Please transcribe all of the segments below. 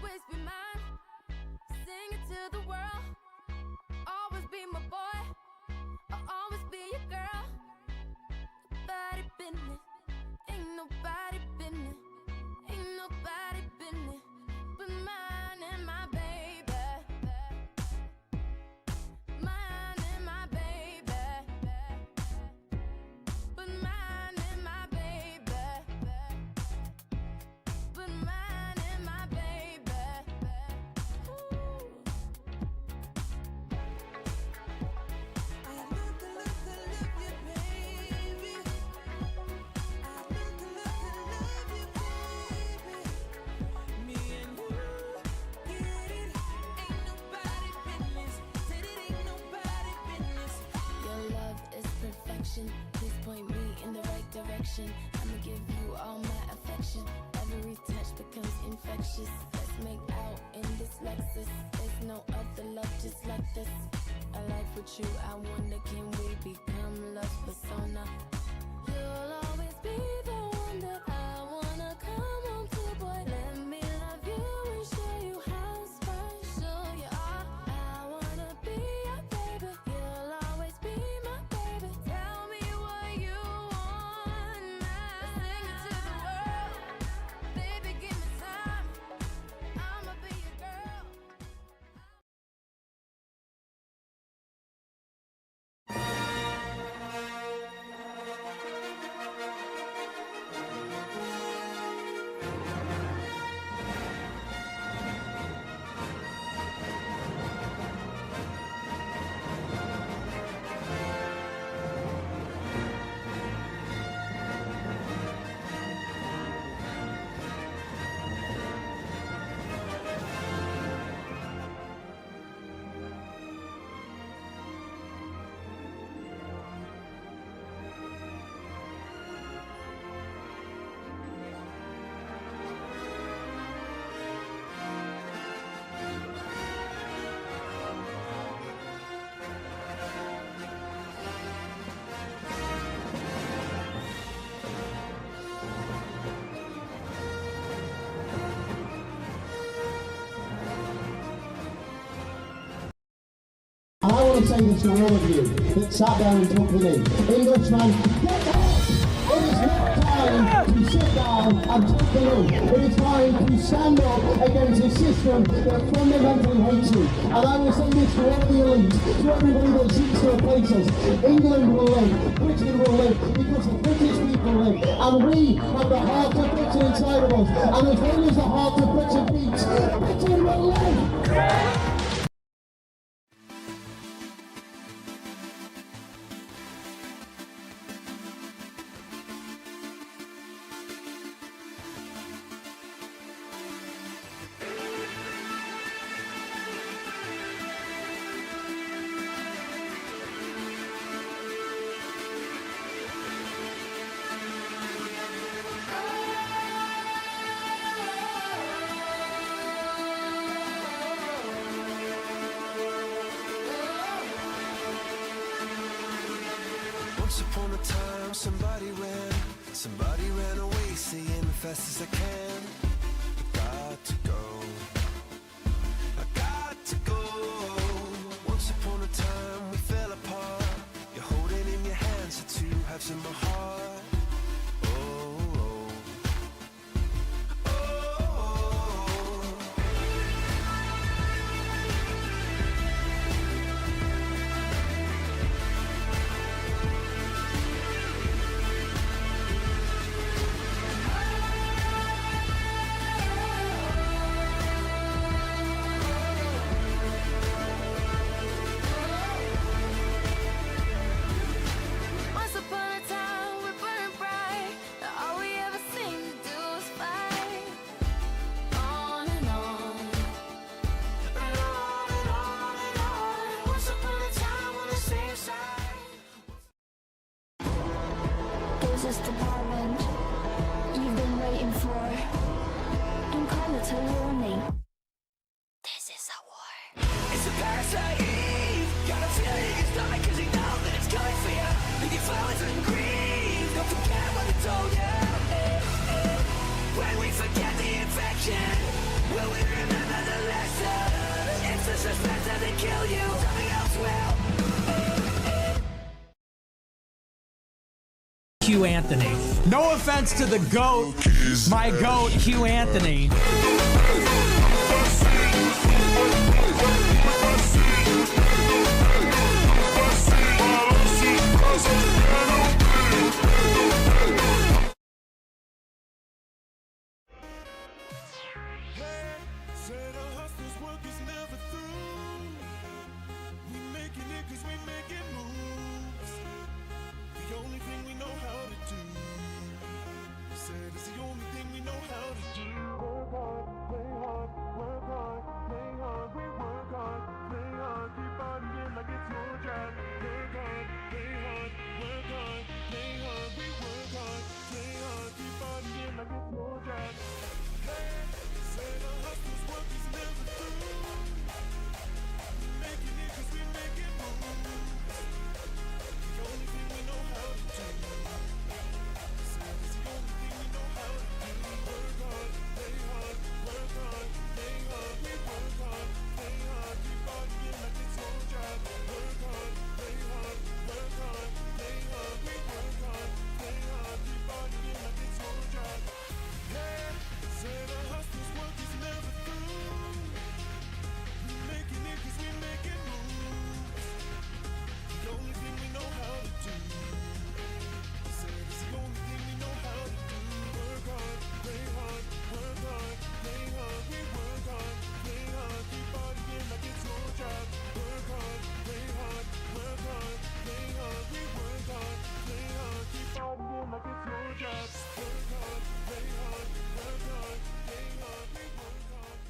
always be mine. Sing it to the world. Always be my boy. I'll always be your girl. Nobody business. Ain't nobody business. Ain't nobody business but mine and my baby. Mine and my baby. But mine and my baby. But mine and my baby. Ooh. I love you, baby. I love you, baby. Me and you get it. Ain't nobody business. Said it ain't nobody business. Your love is perfection. Please point me in the right direction. I'ma give you all my affection. Every touch becomes infectious. Let's make out in this Lexus. There's no other love just like this. I like with you. I wonder, can we become love persona? You'll always be the one that I wanna come home to, boy. Let me love you and show you how special you are. I wanna be your baby. You'll always be my baby. Tell me what you want now. Sing it to the world. Baby, give me time. I'ma be your girl. And I want to say this to all of you that sat down and took the knee. Englishman, get up! It is not time to sit down and take the knee. It is time to stand up against a system that fundamentally hates you. And I will say this to all the elites, to everybody that seeks to replace us. England will live, Britain will live, because the British people live. And we have the heart of Britain inside of us. And as long as the heart of Britain beats, Britain will live! Once upon a time, somebody ran away, saying fast as I can. I got to go, I got to go. Once upon a time, we fell apart. You're holding in your hands the two halves of my heart. Oh, oh, oh, oh. Once upon a time, we burned bright. All we ever seem to do is fight. On and on. And on and on and on. Once upon a time on the same side. This is the moment you've been waiting for. Don't call it a warning. This is a war. It's a parasite. Got a feeling in your stomach 'cause you know that it's coming for you. Leave your flowers and grieve. Don't forget what I told you. When we forget the infection, will we remember? push us faster than kill you. Nothing else will. Hugh Anthony. No offense to the GOAT, my GOAT, Hugh Anthony. Said our hustlers' work is never through. We making it 'cause we making moves. The only thing we know how to do. Said it's the only thing we know how to do. Work hard, play hard, work hard, play hard. We work hard, play hard. Keep partying like it's your job. Work hard, play hard, work hard, play hard. We work hard, play hard. Keep partying like it's your job. Said our hustlers' work is never through. We making it 'cause we making moves. The only thing we know how to do. Said it's the only thing we know how to do. Work hard, play hard, work hard, play hard. We work hard, play hard. Keep partying like it's your job. Work hard, play hard, work hard, play hard. We work hard, play hard. Keep partying like it's your job. Yeah, said our hustlers' work is never through. We making it 'cause we making moves. The only thing we know how to do. Said it's the only thing we know how to do. Work hard, play hard, work hard, play hard. We work hard, play hard. Keep partying like it's your job. Work hard, play hard, work hard, play hard. We work hard, play hard. Keep partying like it's your job. Work hard, play hard, work hard, play hard. We work hard, play hard.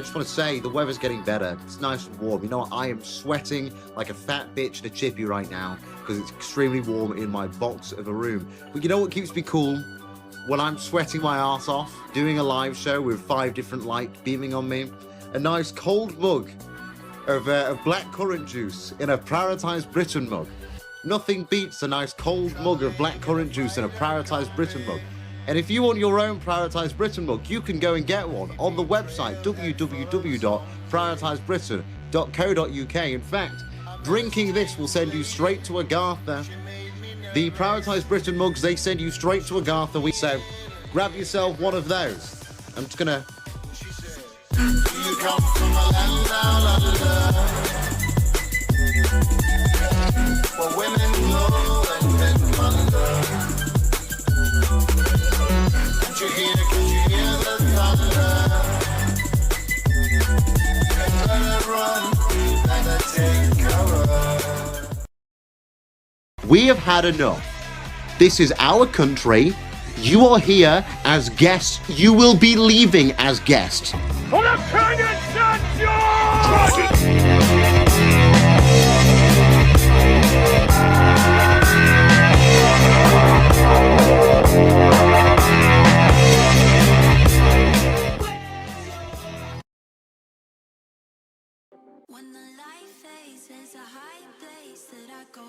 I just want to say the weather's getting better. It's nice and warm. You know what? I am sweating like a fat bitch in a chippy right now because it's extremely warm in my box of a room. But you know what keeps me cool? When I'm sweating my ass off, doing a live show with 5 different lights beaming on me, a nice cold mug of blackcurrant juice in a Prioritise Britain mug. Nothing beats a nice cold mug of blackcurrant juice in a Prioritise Britain mug. And if you want your own Prioritise Britain mug, you can go and get one on the website www.prioritisebritain.co.uk. In fact, drinking this will send you straight to Agartha. The Prioritise Britain mugs, they send you straight to Agartha. So grab yourself one of those. I'm just gonna... You come from a land down under, where women glow and men wonder. Can't you hear the thunder? Better run, better take cover. We have had enough. This is our country. You are here as guests. You will be leaving as guests. When the light fades, there's a high place that I go.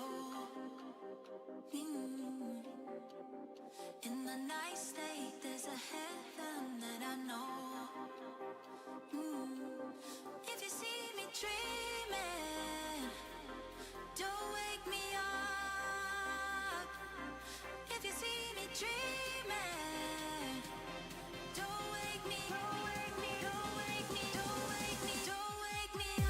In the night state, there's a heaven that I know. If you see me dreaming, don't wake me up. If you see me dreaming, don't wake me, don't wake me, don't wake me, don't wake me, don't wake me up.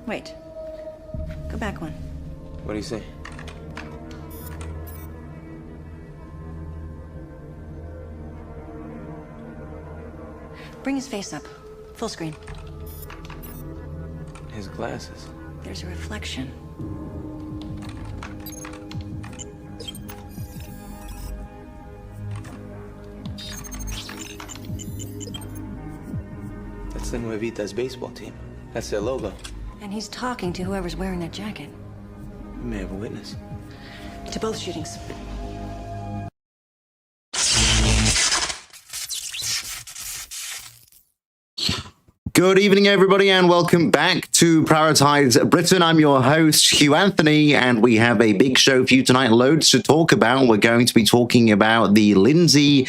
Wait. Go back one. What do you say? Bring his face up. Full screen. His glasses. There's a reflection. That's the Nuevita's baseball team. That's their logo. And he's talking to whoever's wearing that jacket. We may have a witness. To both shootings. Good evening, everybody, and welcome back to Prioritise Britain. I'm your host, Hugh Anthony, and we have a big show for you tonight. Loads to talk about. We're going to be talking about the LINDSAY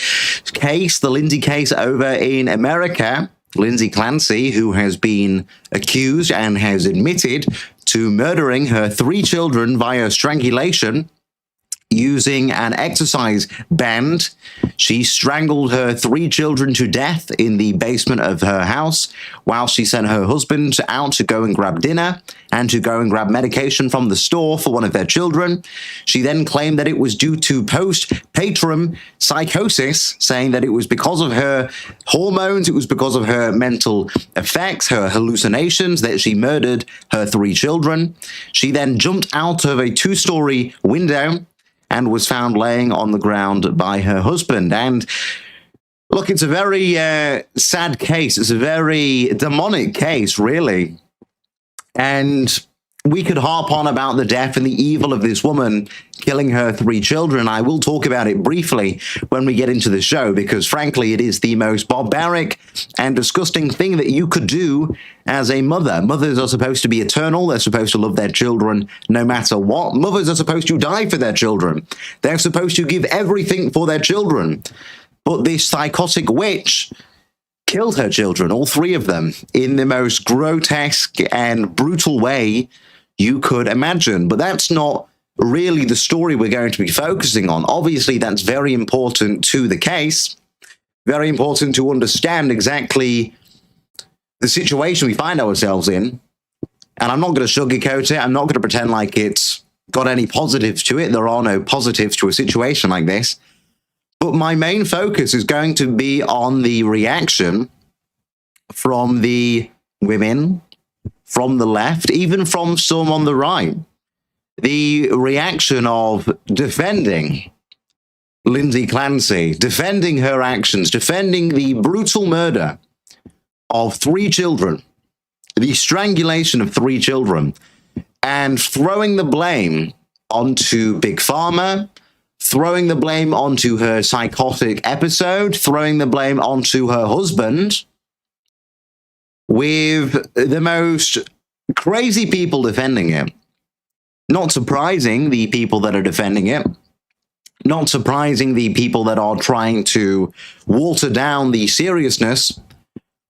case over in America. LINDSAY CLANCY, who has been accused and has admitted to murdering her 3 children via strangulation using an exercise band. She strangled her 3 children to death in the basement of her house while she sent her husband out to go and grab dinner and to go and grab medication from the store for one of their children. She then claimed that it was due to postpartum psychosis, saying that it was because of her hormones, it was because of her mental effects, her hallucinations, that she murdered her 3 children. She then jumped out of a 2-story window and was found laying on the ground by her husband. And look, it's a very sad case. It's a very demonic case, really. And we could harp on about the death and the evil of this woman killing her 3 children. I will talk about it briefly when we get into the show, because frankly, it is the most barbaric and disgusting thing that you could do as a mother. Mothers are supposed to be eternal. They're supposed to love their children no matter what. Mothers are supposed to die for their children. They're supposed to give everything for their children. But this psychotic witch killed her children, all 3 of them, in the most grotesque and brutal way you could imagine. But that's not really the story we're going to be focusing on. Obviously, that's very important to the case, very important to understand exactly the situation we find ourselves in. And I'm not going to sugarcoat it. I'm not going to pretend like it's got any positives to it. There are no positives to a situation like this. But my main focus is going to be on the reaction from the women, from the left, even from some on the right. The reaction of defending LINDSAY CLANCY, defending her actions, defending the brutal murder of 3 children, the strangulation of 3 children, and throwing the blame onto Big Pharma, throwing the blame onto her psychotic episode, throwing the blame onto her husband, with the most crazy people defending it. Not surprising, the people that are defending it. Not surprising, the people that are trying to water down the seriousness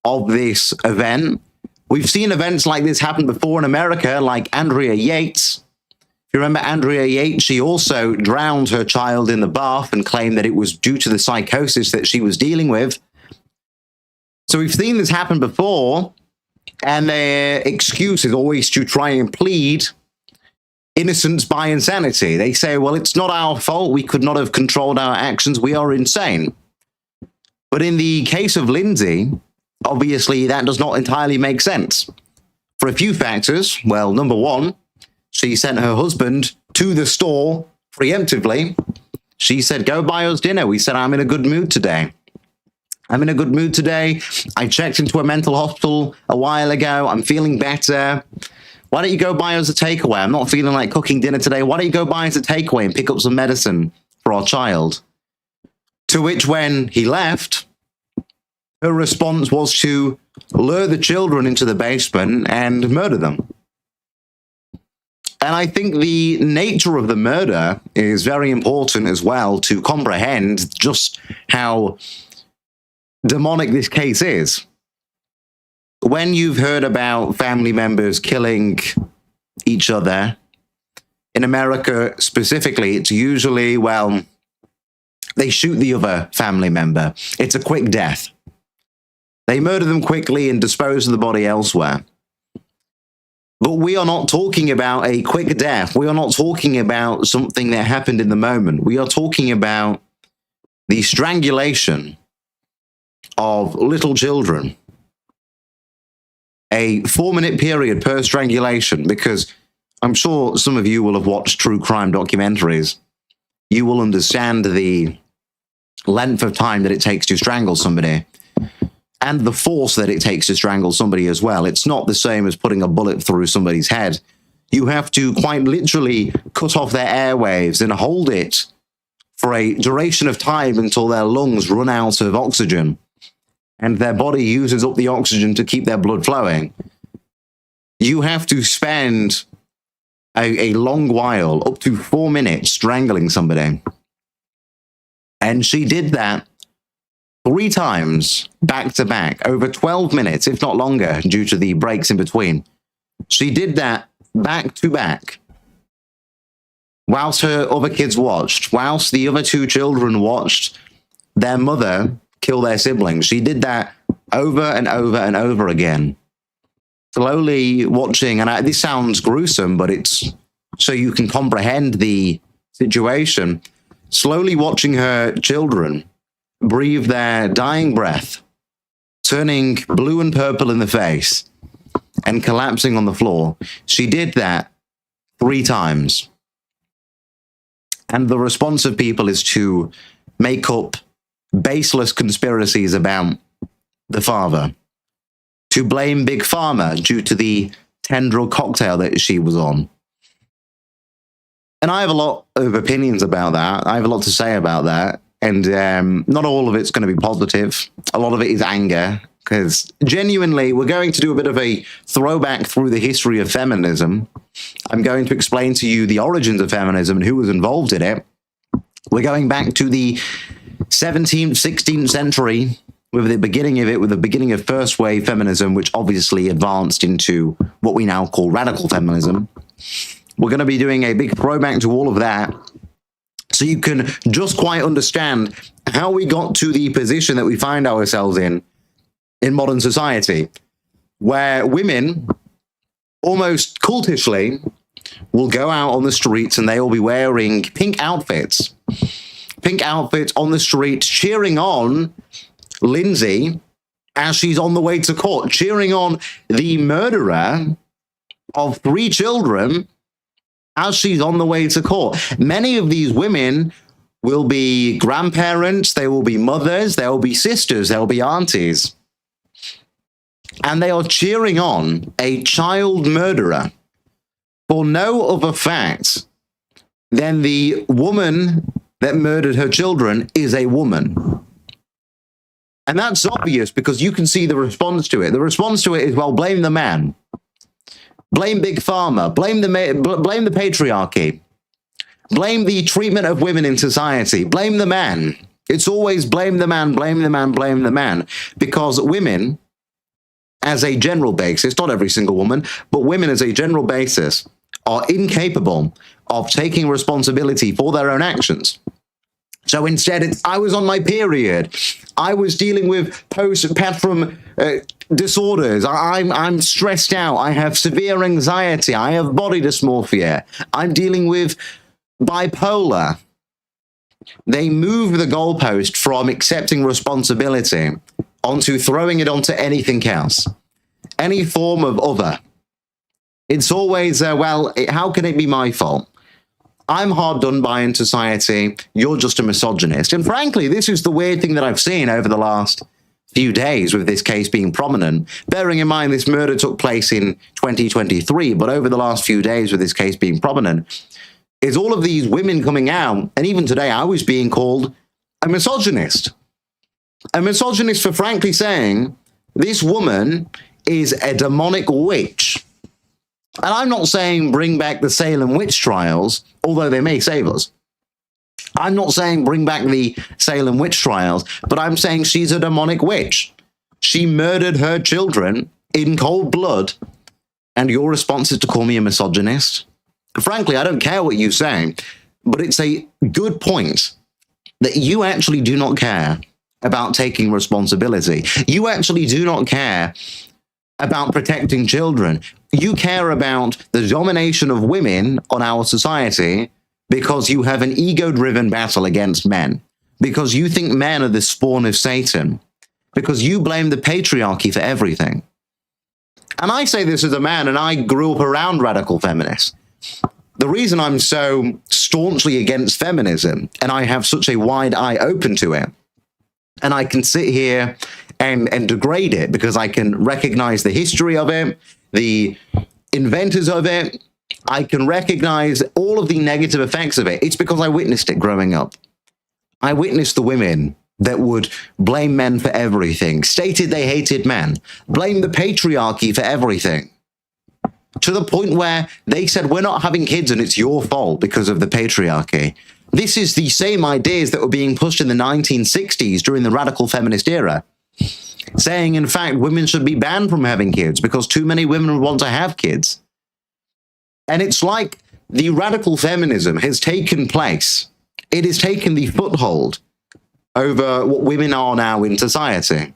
of this event. We've seen events like this happen before in America, like Andrea Yates. If you remember Andrea Yates, she also drowned her child in the bath and claimed that it was due to the psychosis that she was dealing with. So we've seen this happen before, and their excuse is always to try and plead innocence by insanity. They say, well, it's not our fault. We could not have controlled our actions. We are insane. But in the case of LINDSAY, obviously that does not entirely make sense. For a few factors. Well, number one, she sent her husband to the store preemptively. She said, go buy us dinner. We said, I'm in a good mood today. I'm in a good mood today. I checked into a mental hospital a while ago. I'm feeling better. Why don't you go buy us a takeaway? I'm not feeling like cooking dinner today. Why don't you go buy us a takeaway and pick up some medicine for our child? To which, when he left, her response was to lure the children into the basement and murder them. And I think the nature of the murder is very important as well to comprehend just how demonic this case is. When you've heard about family members killing each other, in America specifically, it's usually, well, they shoot the other family member. It's a quick death. They murder them quickly and dispose of the body elsewhere. But we are not talking about a quick death. We are not talking about something that happened in the moment. We are talking about the strangulation of little children. A 4-minute period per strangulation, because I'm sure some of you will have watched true crime documentaries. You will understand the length of time that it takes to strangle somebody and the force that it takes to strangle somebody as well. It's not the same as putting a bullet through somebody's head. You have to quite literally cut off their airwaves and hold it for a duration of time until their lungs run out of oxygen and their body uses up the oxygen to keep their blood flowing. You have to spend a long while, up to 4 minutes, strangling somebody. And she did that 3 times back to back, over 12 minutes, if not longer, due to the breaks in between. She did that back to back, whilst her other kids watched, whilst the other 2 children watched their mother kill their siblings. She did that over and over and over again. Slowly watching, and this sounds gruesome, but it's so you can comprehend the situation. Slowly watching her children breathe their dying breath, turning blue and purple in the face and collapsing on the floor. She did that 3 times. And the response of people is to make up baseless conspiracies about the father, to blame Big Pharma due to the 10-drug cocktail that she was on. And I have a lot of opinions about that. I have a lot to say about that. And not all of it's going to be positive. A lot of it is anger, because genuinely, we're going to do a bit of a throwback through the history of feminism. I'm going to explain to you the origins of feminism and who was involved in it. We're going back to the 17th, 16th century, with the beginning of it, with the beginning of first wave feminism, which obviously advanced into what we now call radical feminism. We're going to be doing a big throwback to all of that, so you can just quite understand how we got to the position that we find ourselves in modern society, where women, almost cultishly, will go out on the streets and they will be wearing pink outfits on the street, cheering on Lindsay as she's on the way to court, cheering on the murderer of 3 children as she's on the way to court. Many of these women will be grandparents, they will be mothers, they will be sisters, they will be aunties. And they are cheering on a child murderer for no other fact than the woman that murdered her children is a woman. And that's obvious because you can see the response to it. The response to it is, well, blame the man. Blame Big Pharma. Blame the patriarchy. Blame the treatment of women in society. Blame the man. It's always blame the man, blame the man, blame the man. Because women, as a general basis, not every single woman, but women as a general basis, are incapable of taking responsibility for their own actions. So instead, it's, I was on my period. I was dealing with postpartum disorders. I'm stressed out. I have severe anxiety. I have body dysmorphia. I'm dealing with bipolar. They move the goalpost from accepting responsibility onto throwing it onto anything else, any form of other. It's always, well, how can it be my fault? I'm hard done by in society. You're just a misogynist. And frankly, this is the weird thing that I've seen over the last few days with this case being prominent. Bearing in mind this murder took place in 2023, but over the last few days with this case being prominent, is all of these women coming out, and even today I was being called a misogynist. A misogynist for frankly saying this woman is a demonic witch. And I'm not saying bring back the Salem witch trials, although they may save us. I'm not saying bring back the Salem witch trials, but I'm saying she's a demonic witch. She murdered her children in cold blood, and your response is to call me a misogynist? Frankly, I don't care what you say, but it's a good point that you actually do not care about taking responsibility. You actually do not care about protecting children. you care about the domination of women on our society because you have an ego-driven battle against men, because you think men are the spawn of Satan, because you blame the patriarchy for everything. And I say this as a man, and I grew up around radical feminists. The reason I'm so staunchly against feminism, and I have such a wide eye open to it, and I can sit here and degrade it because I can recognize the history of it, the inventors of it, I can recognize all of the negative effects of it. It's because I witnessed it growing up. I witnessed the women that would blame men for everything, stated they hated men, blamed the patriarchy for everything, to the point where they said, we're not having kids and it's your fault because of the patriarchy. This is the same ideas that were being pushed in the 1960s during the radical feminist era, saying, in fact, women should be banned from having kids because too many women would want to have kids. And it's like the radical feminism has taken place. It has taken the foothold over what women are now in society.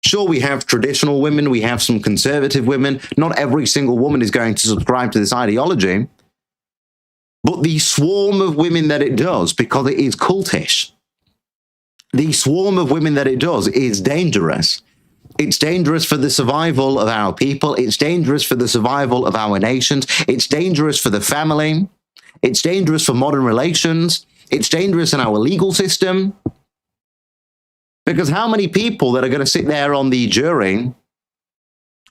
Sure, we have traditional women, we have some conservative women. Not every single woman is going to subscribe to this ideology. But the swarm of women that it does, because it is cultish, the swarm of women that it does is dangerous. It's dangerous for the survival of our people. It's dangerous for the survival of our nations. It's dangerous for the family. It's dangerous for modern relations. It's dangerous in our legal system. Because how many people that are going to sit there on the jury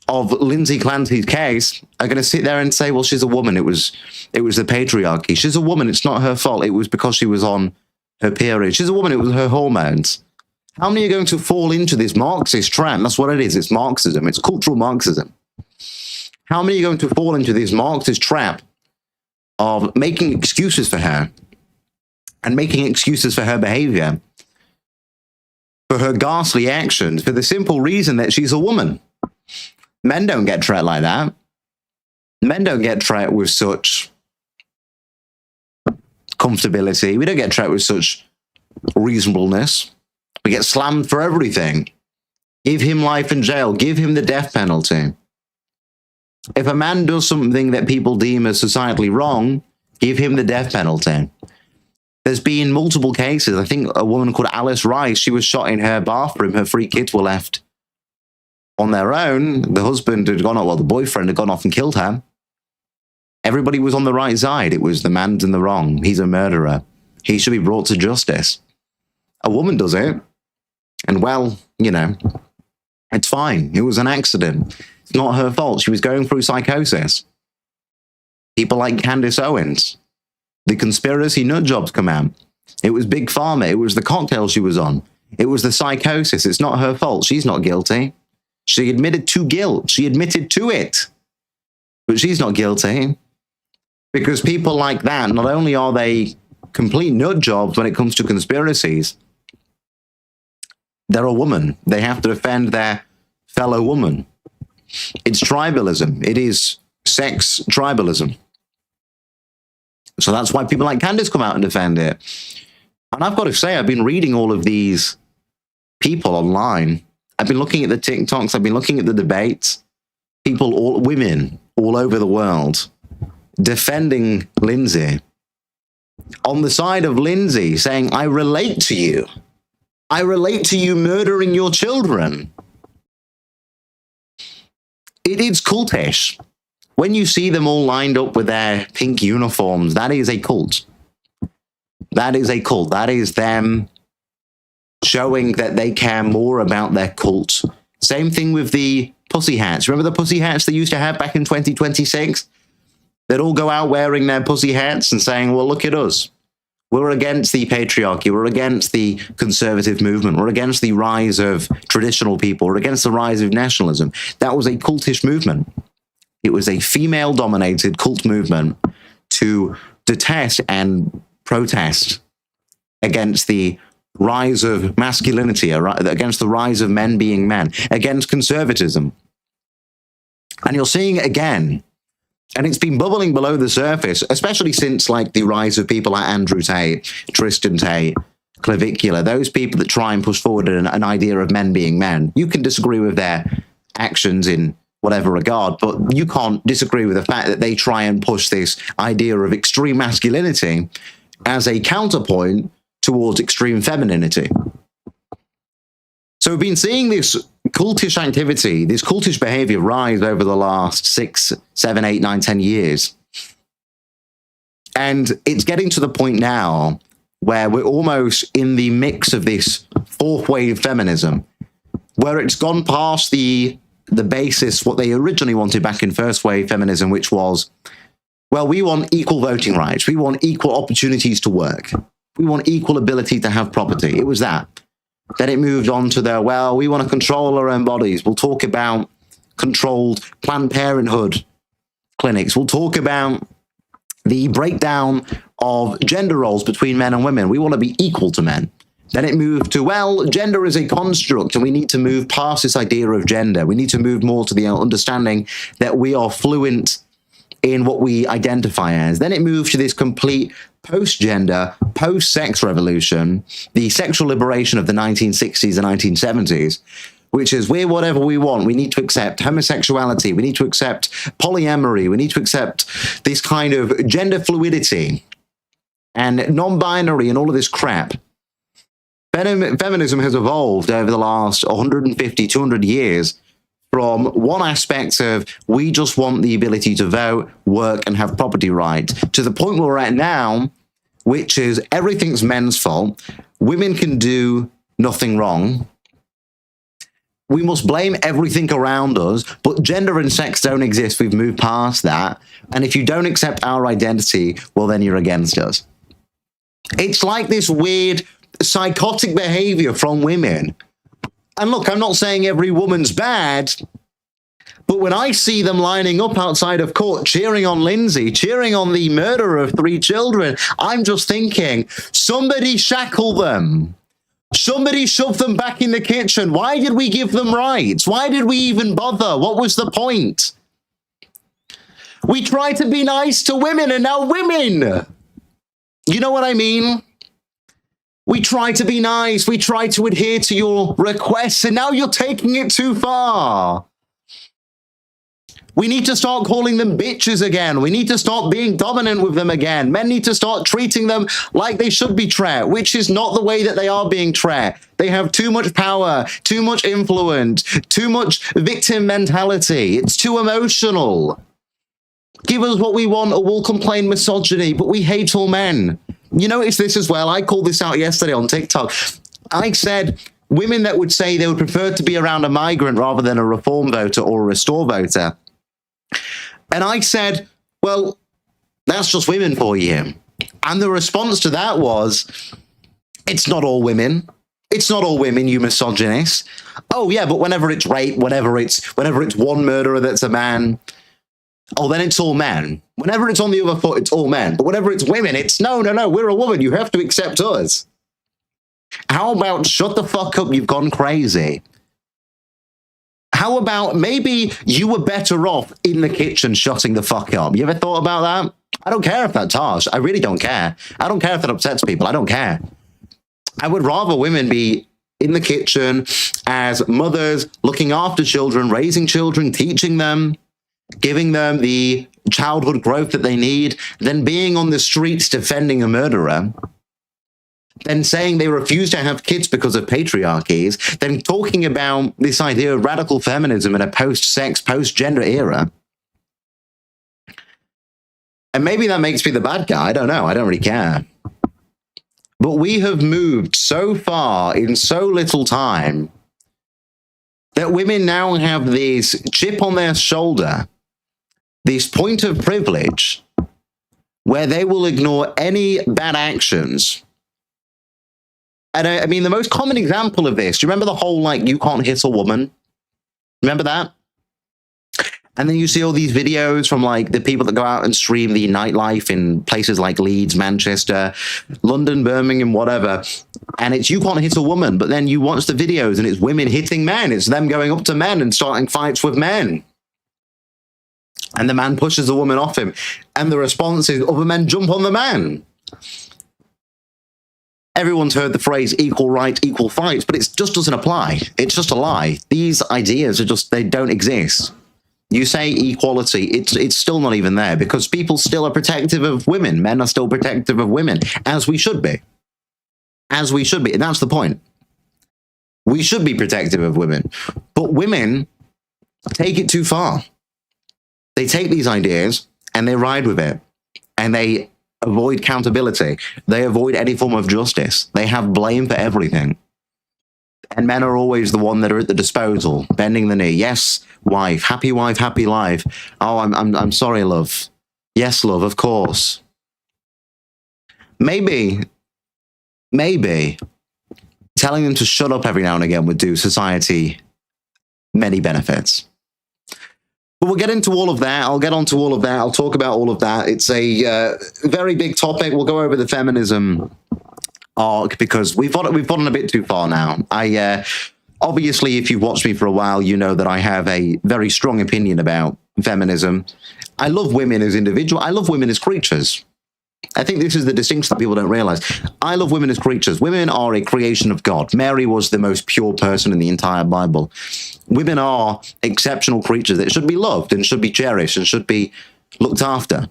of Lindsay Clancy's case are going to sit there and say, well, she's a woman. It was the patriarchy. She's a woman. It's not her fault. It was because she was on her period. She's a woman. It was her hormones. How many are going to fall into this Marxist trap? That's what it is. It's Marxism. It's cultural Marxism. How many are going to fall into this Marxist trap of making excuses for her and making excuses for her behavior, for her ghastly actions, for the simple reason that she's a woman? Men don't get treated like that. Men don't get treated with such comfortability. We don't get treated with such reasonableness. We get slammed for everything. Give him life in jail. Give him the death penalty. If a man does something that people deem as societally wrong, give him the death penalty. There's been multiple cases. I think a woman called Alice Rice, she was shot in her bathroom. Her 3 kids were left on their own. The husband had gone off, well, the boyfriend had gone off and killed her. Everybody was on the right side. It was the man's in the wrong. He's a murderer. He should be brought to justice. A woman does it, and well, you know, it's fine. It was an accident. It's not her fault. She was going through psychosis. People like Candace Owens, the conspiracy nut jobs come out. It was Big Pharma. It was the cocktail she was on. It was the psychosis. It's not her fault. She's not guilty. She admitted to guilt. She admitted to it. But she's not guilty. Because people like that, not only are they complete nut jobs when it comes to conspiracies, they're a woman. They have to defend their fellow woman. It's tribalism. It is sex tribalism. So that's why people like Candace come out and defend it. And I've got to say, I've been reading all of these people online. I've been looking at the TikToks. I've been looking at the debates. Women all over the world defending Lindsay. On the side of Lindsay, saying, I relate to you. I relate to you murdering your children. It is cultish. When you see them all lined up with their pink uniforms, that is a cult. That is a cult. That is them showing that they care more about their cult. Same thing with the pussy hats. Remember the pussy hats they used to have back in 2026? They'd all go out wearing their pussy hats and saying, well, look at us. We're against the patriarchy. We're against the conservative movement. We're against the rise of traditional people. We're against the rise of nationalism. That was a cultish movement. It was a female-dominated cult movement to detest and protest against the rise of masculinity, against the rise of men being men, against conservatism. And you're seeing it again. And it's been bubbling below the surface, especially since like the rise of people like Andrew Tate, Tristan Tate, Clavicula, those people that try and push forward an idea of men being men. You can disagree with their actions in whatever regard, but you can't disagree with the fact that they try and push this idea of extreme masculinity as a counterpoint towards extreme femininity. So we've been seeing this cultish activity, this cultish behavior rise over the last 6, 7, 8, 9, 10 years. And it's getting to the point now where we're almost in the mix of this fourth wave feminism, where it's gone past the basis, what they originally wanted back in first wave feminism, which was, well, we want equal voting rights. We want equal opportunities to work. We want equal ability to have property. It was that. Then it moved on to the, well, we want to control our own bodies. We'll talk about controlled Planned Parenthood clinics. We'll talk about the breakdown of gender roles between men and women. We want to be equal to men. Then it moved to, well, gender is a construct and we need to move past this idea of gender. We need to move more to the understanding that we are fluent in what we identify as. Then it moved to this complete post-gender, post-sex revolution, the sexual liberation of the 1960s and 1970s, which is we're whatever we want. We need to accept homosexuality. We need to accept polyamory. We need to accept this kind of gender fluidity and non-binary and all of this crap. Feminism has evolved over the last 150, 200 years from one aspect of we just want the ability to vote, work, and have property rights, to the point where we're at now, which is everything's men's fault. Women can do nothing wrong. We must blame everything around us, but gender and sex don't exist. We've moved past that. And if you don't accept our identity, well, then you're against us. It's like this weird psychotic behavior from women. And look, I'm not saying every woman's bad, but when I see them lining up outside of court, cheering on Lindsay, cheering on the murderer of 3 children, I'm just thinking, somebody shackle them. Somebody shove them back in the kitchen. Why did we give them rights? Why did we even bother? What was the point? We try to be nice to women, and now women. You know what I mean? We try to be nice. We try to adhere to your requests, and now you're taking it too far. We need to start calling them bitches again. We need to start being dominant with them again. Men need to start treating them like they should be treated, which is not the way that they are being treated. They have too much power, too much influence, too much victim mentality. It's too emotional. Give us what we want or we'll complain misogyny, but we hate all men. You notice this as well. I called this out yesterday on TikTok. I said women that would say they would prefer to be around a migrant rather than a reform voter or a restore voter. And I said, well, that's just women for you. And the response to that was, it's not all women. It's not all women, you misogynist. Oh yeah, but whenever it's rape, whenever it's one murderer that's a man, oh, then it's all men. Whenever it's on the other foot, it's all men. But whenever it's women, it's no, we're a woman. You have to accept us. How about shut the fuck up? You've gone crazy. How about maybe you were better off in the kitchen shutting the fuck up? You ever thought about that? I don't care if that's harsh. I really don't care. I don't care if that upsets people. I don't care. I would rather women be in the kitchen as mothers, looking after children, raising children, teaching them, giving them the childhood growth that they need, than being on the streets defending a murderer, then saying they refuse to have kids because of patriarchies, then talking about this idea of radical feminism in a post-sex, post-gender era. And maybe that makes me the bad guy. I don't know. I don't really care. But we have moved so far in so little time that women now have this chip on their shoulder, this point of privilege, where they will ignore any bad actions. And I mean, the most common example of this, do you remember the whole, like, you can't hit a woman? Remember that? And then you see all these videos from, like, the people that go out and stream the nightlife in places like Leeds, Manchester, London, Birmingham, whatever. And it's you can't hit a woman, but then you watch the videos and it's women hitting men. It's them going up to men and starting fights with men. And the man pushes the woman off him. And the response is other men jump on the man. Everyone's heard the phrase equal rights, equal fights, but it just doesn't apply. It's just a lie. These ideas are just, they don't exist. You say equality, it's still not even there, because people still are protective of women. Men are still protective of women, as we should be. As we should be. And that's the point. We should be protective of women. But women take it too far. They take these ideas and they ride with it. And they avoid accountability. They avoid any form of justice. They have blame for everything. And men are always the one that are at the disposal, bending the knee. Yes, wife, happy life. Oh, I'm sorry, love. Yes, love, of course. Maybe telling them to shut up every now and again would do society many benefits. But we'll get into all of that. I'll get onto all of that. I'll talk about all of that. It's a very big topic. We'll go over the feminism arc because we've gotten a bit too far now. Obviously, if you've watched me for a while, you know that I have a very strong opinion about feminism. I love women as individuals. I love women as creatures. I think this is the distinction that people don't realize. I love women as creatures. Women are a creation of God. Mary was the most pure person in the entire Bible. Women are exceptional creatures that should be loved and should be cherished and should be looked after.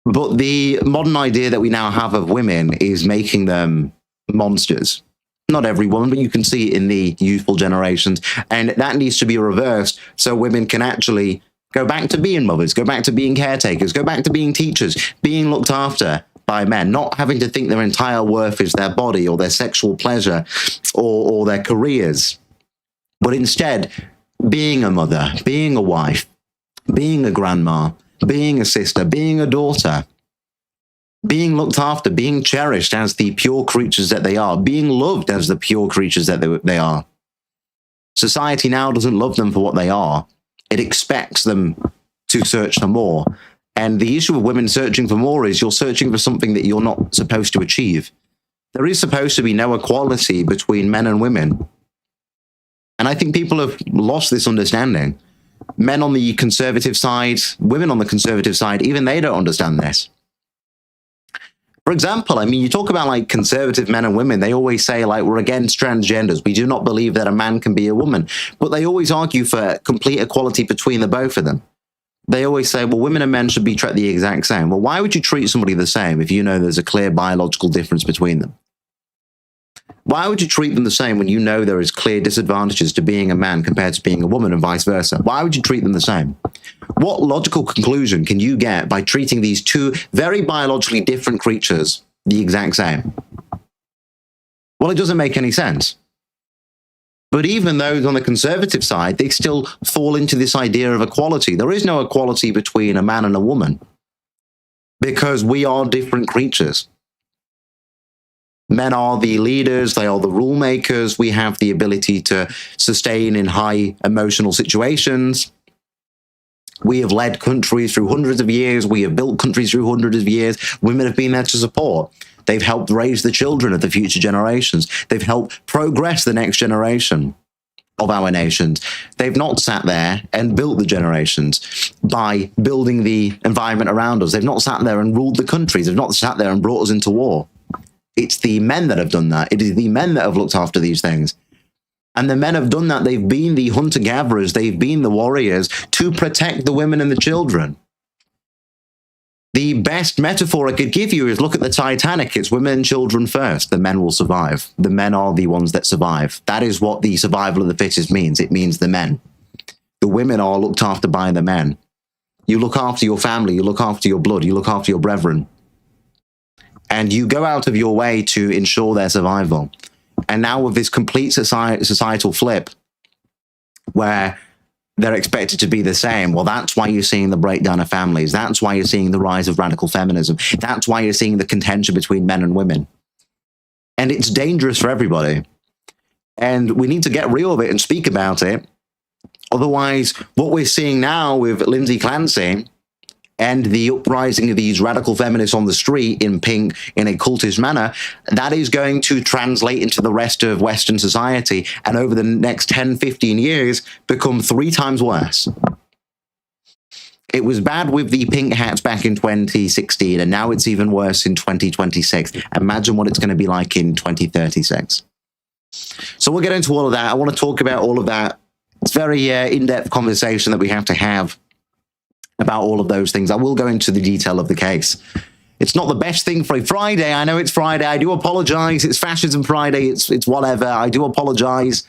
But the modern idea that we now have of women is making them monsters. Not every woman, but you can see it in the youthful generations. And that needs to be reversed so women can actually go back to being mothers, go back to being caretakers, go back to being teachers, being looked after by men, not having to think their entire worth is their body or their sexual pleasure or their careers. But instead, being a mother, being a wife, being a grandma, being a sister, being a daughter, being looked after, being cherished as the pure creatures that they are, being loved as the pure creatures that they are. Society now doesn't love them for what they are. It expects them to search for more. And the issue of women searching for more is you're searching for something that you're not supposed to achieve. There is supposed to be no equality between men and women. And I think people have lost this understanding. Men on the conservative side, women on the conservative side, even they don't understand this. For example, I mean, you talk about like conservative men and women, they always say like, we're against transgenders. We do not believe that a man can be a woman, but they always argue for complete equality between the both of them. They always say, well, women and men should be treated the exact same. Well, why would you treat somebody the same if you know there's a clear biological difference between them? Why would you treat them the same when you know there is clear disadvantages to being a man compared to being a woman and vice versa? Why would you treat them the same? What logical conclusion can you get by treating these two very biologically different creatures the exact same? Well, it doesn't make any sense. But even those on the conservative side, they still fall into this idea of equality. There is no equality between a man and a woman because we are different creatures. Men are the leaders, they are the rule makers. We have the ability to sustain in high emotional situations. We have led countries through hundreds of years. We have built countries through hundreds of years. Women have been there to support. They've helped raise the children of the future generations. They've helped progress the next generation of our nations. They've not sat there and built the generations by building the environment around us. They've not sat there and ruled the countries. They've not sat there and brought us into war. It's the men that have done that. It is the men that have looked after these things. And the men have done that. They've been the hunter-gatherers. They've been the warriors to protect the women and the children. The best metaphor I could give you is look at the Titanic. It's women and children first. The men will survive. The men are the ones that survive. That is what the survival of the fittest means. It means the men. The women are looked after by the men. You look after your family. You look after your blood. You look after your brethren. And you go out of your way to ensure their survival. And now with this complete societal flip, where they're expected to be the same, well, that's why you're seeing the breakdown of families. That's why you're seeing the rise of radical feminism. That's why you're seeing the contention between men and women. And it's dangerous for everybody. And we need to get real with it and speak about it. Otherwise, what we're seeing now with LINDSAY CLANCY and the uprising of these radical feminists on the street in pink in a cultist manner, that is going to translate into the rest of Western society and over the next 10, 15 years become 3 times worse. It was bad with the pink hats back in 2016, and now it's even worse in 2026. Imagine what it's going to be like in 2036. So we'll get into all of that. I want to talk about all of that It's very in-depth conversation that we have to have about all of those things. I will go into the detail of the case. It's not the best thing for a Friday. I know it's Friday. I do apologize. It's Fascism Friday. It's whatever. I do apologize.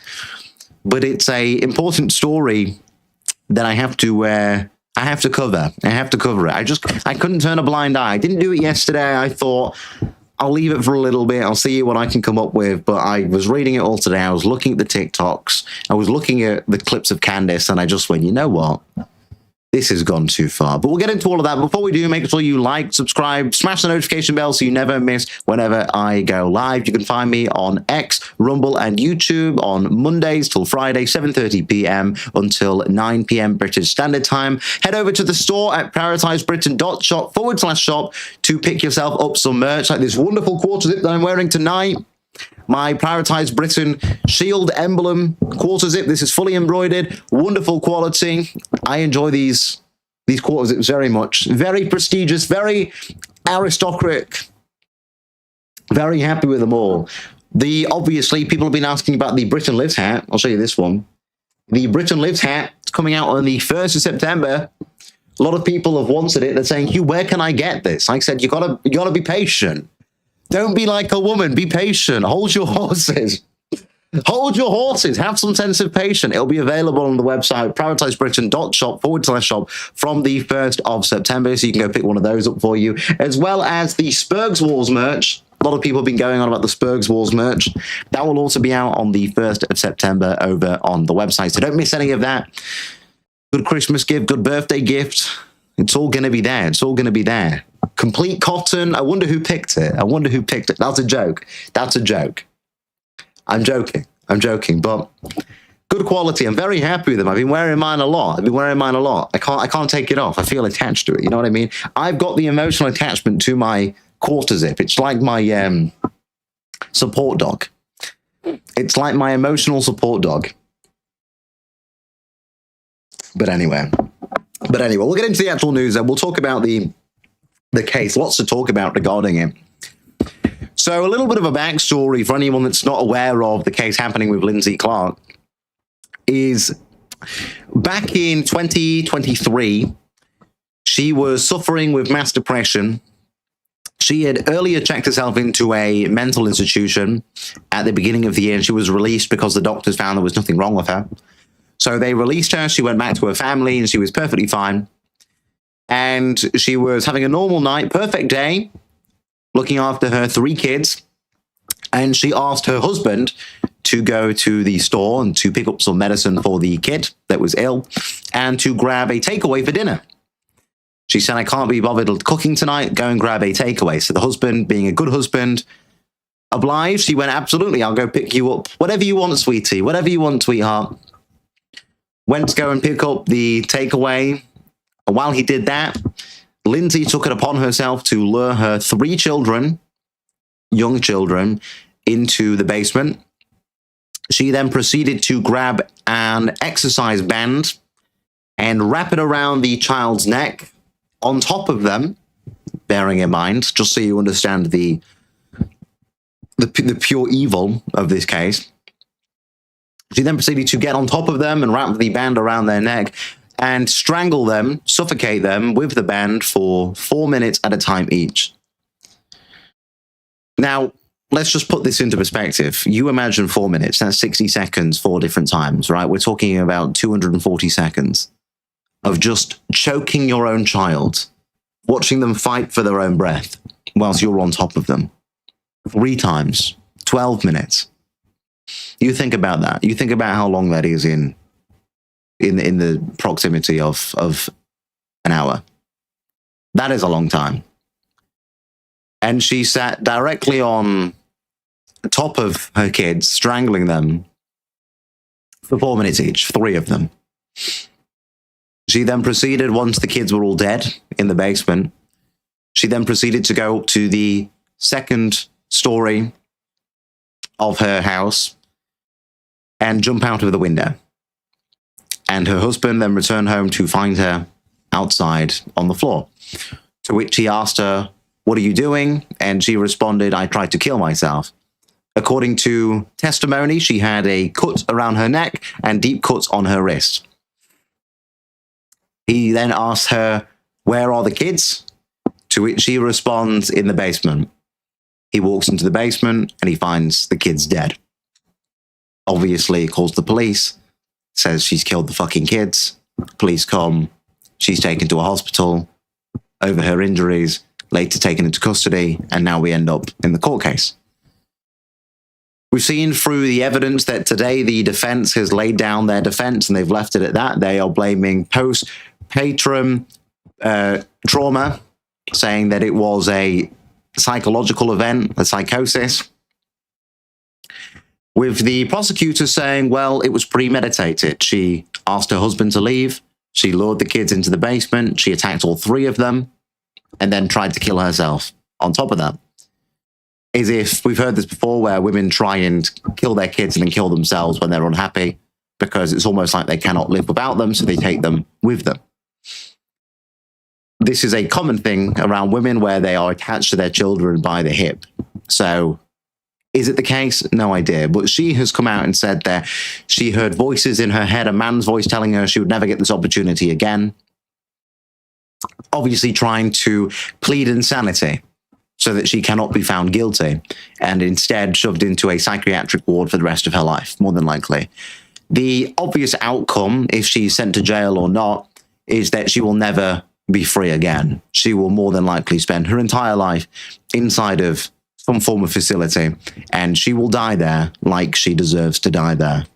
But it's a important story that I have to cover. I have to cover it. I couldn't turn a blind eye. I didn't do it yesterday. I thought I'll leave it for a little bit. I'll see what I can come up with. But I was reading it all today. I was looking at the TikToks. I was looking at the clips of Candace, and I just went, you know what? This has gone too far. But we'll get into all of that. Before we do, make sure you like, subscribe, smash the notification bell so you never miss whenever I go live. You can find me on X, Rumble, and YouTube on Mondays till Friday, 7:30 p.m. until 9 p.m. British Standard Time. Head over to the store at prioritisebritain.shop/shop to pick yourself up some merch like this wonderful quarter zip that I'm wearing tonight. My Prioritise Britain shield emblem quarter zip. This is fully embroidered, wonderful quality. I enjoy these quarter zips very much. Very prestigious, very aristocratic. Very happy with them all. Obviously, people have been asking about the Britain Lives hat. I'll show you this one. The Britain Lives hat is coming out on the 1st of September. A lot of people have wanted it. They're saying, Hugh, where can I get this? I said, you gotta be patient. Don't be like a woman. Be patient. Hold your horses. Hold your horses. Have some sense of patience. It'll be available on the website, prioritisebritain.shop/shop from the 1st of September. So you can go pick one of those up for you, as well as the Spurgs Wars merch. A lot of people have been going on about the Spurgs Wars merch. That will also be out on the 1st of September over on the website. So don't miss any of that. Good Christmas gift, good birthday gift. It's all going to be there. It's all going to be there. Complete cotton. I wonder who picked it. I wonder who picked it. That's a joke. That's a joke. I'm joking. I'm joking. But good quality. I'm very happy with them. I've been wearing mine a lot. I can't take it off. I feel attached to it. You know what I mean? I've got the emotional attachment to my quarter zip. It's like my support dog. It's like my emotional support dog. But anyway, we'll get into the actual news and we'll talk about the case. Lots to talk about regarding it. So a little bit of a backstory for anyone that's not aware of the case happening with Lindsay Clark is back in 2023, she was suffering with mass depression. She had earlier checked herself into a mental institution at the beginning of the year, and she was released because the doctors found there was nothing wrong with her. So they released her. She went back to her family, and she was perfectly fine. And she was having a normal night, perfect day, looking after her 3 kids. And she asked her husband to go to the store and to pick up some medicine for the kid that was ill and to grab a takeaway for dinner. She said, I can't be bothered cooking tonight. Go and grab a takeaway. So the husband, being a good husband, obliged. He went, absolutely, I'll go pick you up. Whatever you want, sweetie. Whatever you want, sweetheart. Went to go and pick up the takeaway. And while he did that, Lindsay took it upon herself to lure her 3 children, young children, into the basement. She then proceeded to grab an exercise band and wrap it around the child's neck on top of them, bearing in mind, just so you understand the pure evil of this case. She then proceeded to get on top of them and wrap the band around their neck and strangle them, suffocate them with the band for 4 minutes at a time each. Now, let's just put this into perspective. You imagine 4 minutes, that's 60 seconds, 4 different times, right? We're talking about 240 seconds of just choking your own child, watching them fight for their own breath whilst you're on top of them. 3 times, 12 minutes. You think about that. You think about how long that is in the proximity of an hour. That is a long time. And she sat directly on top of her kids, strangling them for 4 minutes each, 3 of them. She then proceeded, once the kids were all dead in the basement, she then proceeded to go up to the 2nd story of her house and jump out of the window. And her husband then returned home to find her outside on the floor, to which he asked her, what are you doing? And she responded, I tried to kill myself. According to testimony, she had a cut around her neck and deep cuts on her wrist. He then asks her, "Where are the kids?" To which she responds, "In the basement." He walks into the basement and he finds the kids dead. Obviously, calls the police, says she's killed the fucking kids. Police come, she's taken to a hospital over her injuries, later taken into custody, and now we end up in the court case. We've seen through the evidence that today the defense has laid down their defense and they've left it at that. They are blaming postpartum trauma, saying that it was a psychological event, a psychosis. With the prosecutor saying, well, it was premeditated. She asked her husband to leave. She lured the kids into the basement. She attacked all three of them and then tried to kill herself on top of that. As if we've heard this before, where women try and kill their kids and then kill themselves when they're unhappy because it's almost like they cannot live without them, so they take them with them. This is a common thing around women where they are attached to their children by the hip. So is it the case? No idea. But she has come out and said that she heard voices in her head, a man's voice telling her she would never get this opportunity again. Obviously trying to plead insanity so that she cannot be found guilty and instead shoved into a psychiatric ward for the rest of her life, more than likely. The obvious outcome, if she's sent to jail or not, is that she will never be free again. She will more than likely spend her entire life inside of some form of facility, and she will die there like she deserves to die there.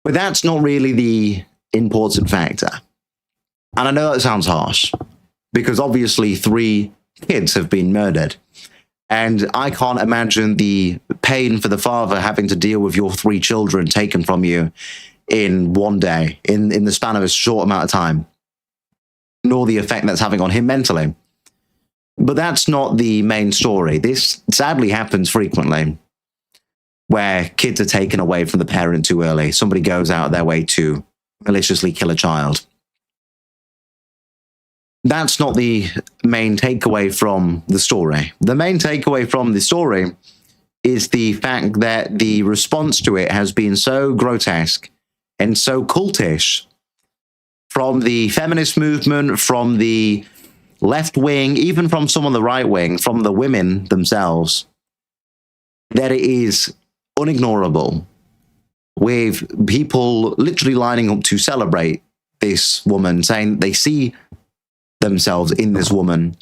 But that's not really the important factor. And I know that sounds harsh, because obviously 3 kids have been murdered. And I can't imagine the pain for the father having to deal with your 3 children taken from you in one day, in the span of a short amount of time, nor the effect that's having on him mentally. But that's not the main story. This sadly happens frequently, where kids are taken away from the parent too early. Somebody goes out of their way to maliciously kill a child. That's not the main takeaway from the story. The main takeaway from the story is the fact that the response to it has been so grotesque and so cultish from the feminist movement, from the left wing, even from some on the right wing, from the women themselves, that it is unignorable, with people literally lining up to celebrate this woman, saying they see themselves in this woman,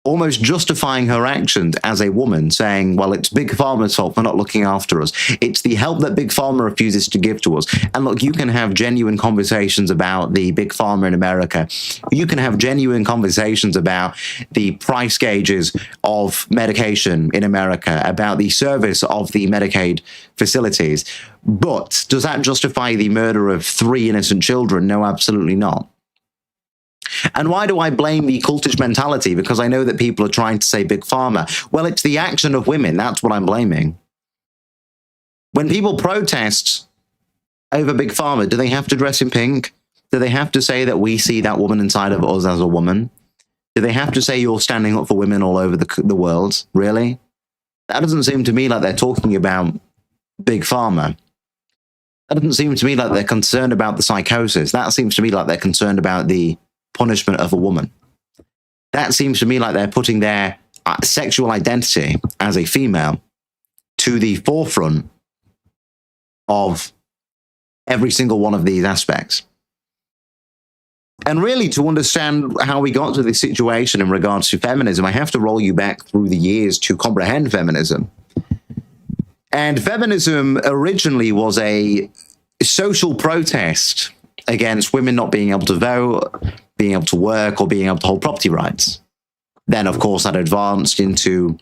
almost justifying her actions as a woman, saying, well, it's Big Pharma's fault for not looking after us. It's the help that Big Pharma refuses to give to us. And look, you can have genuine conversations about the Big Pharma in America. You can have genuine conversations about the price gauges of medication in America, about the service of the Medicaid facilities. But does that justify the murder of 3 innocent children? No, absolutely not. And why do I blame the cultish mentality? Because I know that people are trying to say Big Pharma. Well, it's the action of women. That's what I'm blaming. When people protest over Big Pharma, do they have to dress in pink? Do they have to say that we see that woman inside of us as a woman? Do they have to say you're standing up for women all over the world? Really? That doesn't seem to me like they're talking about Big Pharma. That doesn't seem to me like they're concerned about the psychosis. That seems to me like they're concerned about the punishment of a woman. That seems to me like they're putting their sexual identity as a female to the forefront of every single one of these aspects. And really, to understand how we got to this situation in regards to feminism, I have to roll you back through the years to comprehend feminism. And feminism originally was a social protest against women not being able to vote, being able to work, or being able to hold property rights. Then, of course, that advanced into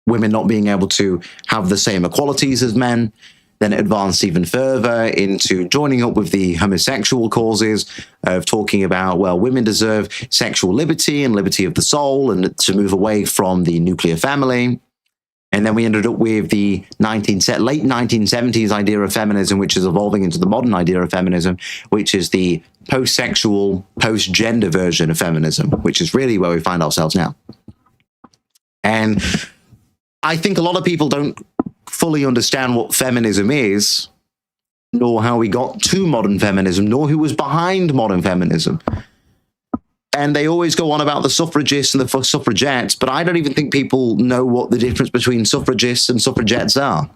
women not being able to have the same equalities as men. Then it advanced even further into joining up with the homosexual causes of talking about, well, women deserve sexual liberty and liberty of the soul and to move away from the nuclear family. And then we ended up with the late 1970s idea of feminism, which is evolving into the modern idea of feminism, which is the post-sexual, post-gender version of feminism, which is really where we find ourselves now. And I think a lot of people don't fully understand what feminism is, nor how we got to modern feminism, nor who was behind modern feminism. And they always go on about the suffragists and the suffragettes, but I don't even think people know what the difference between suffragists and suffragettes are.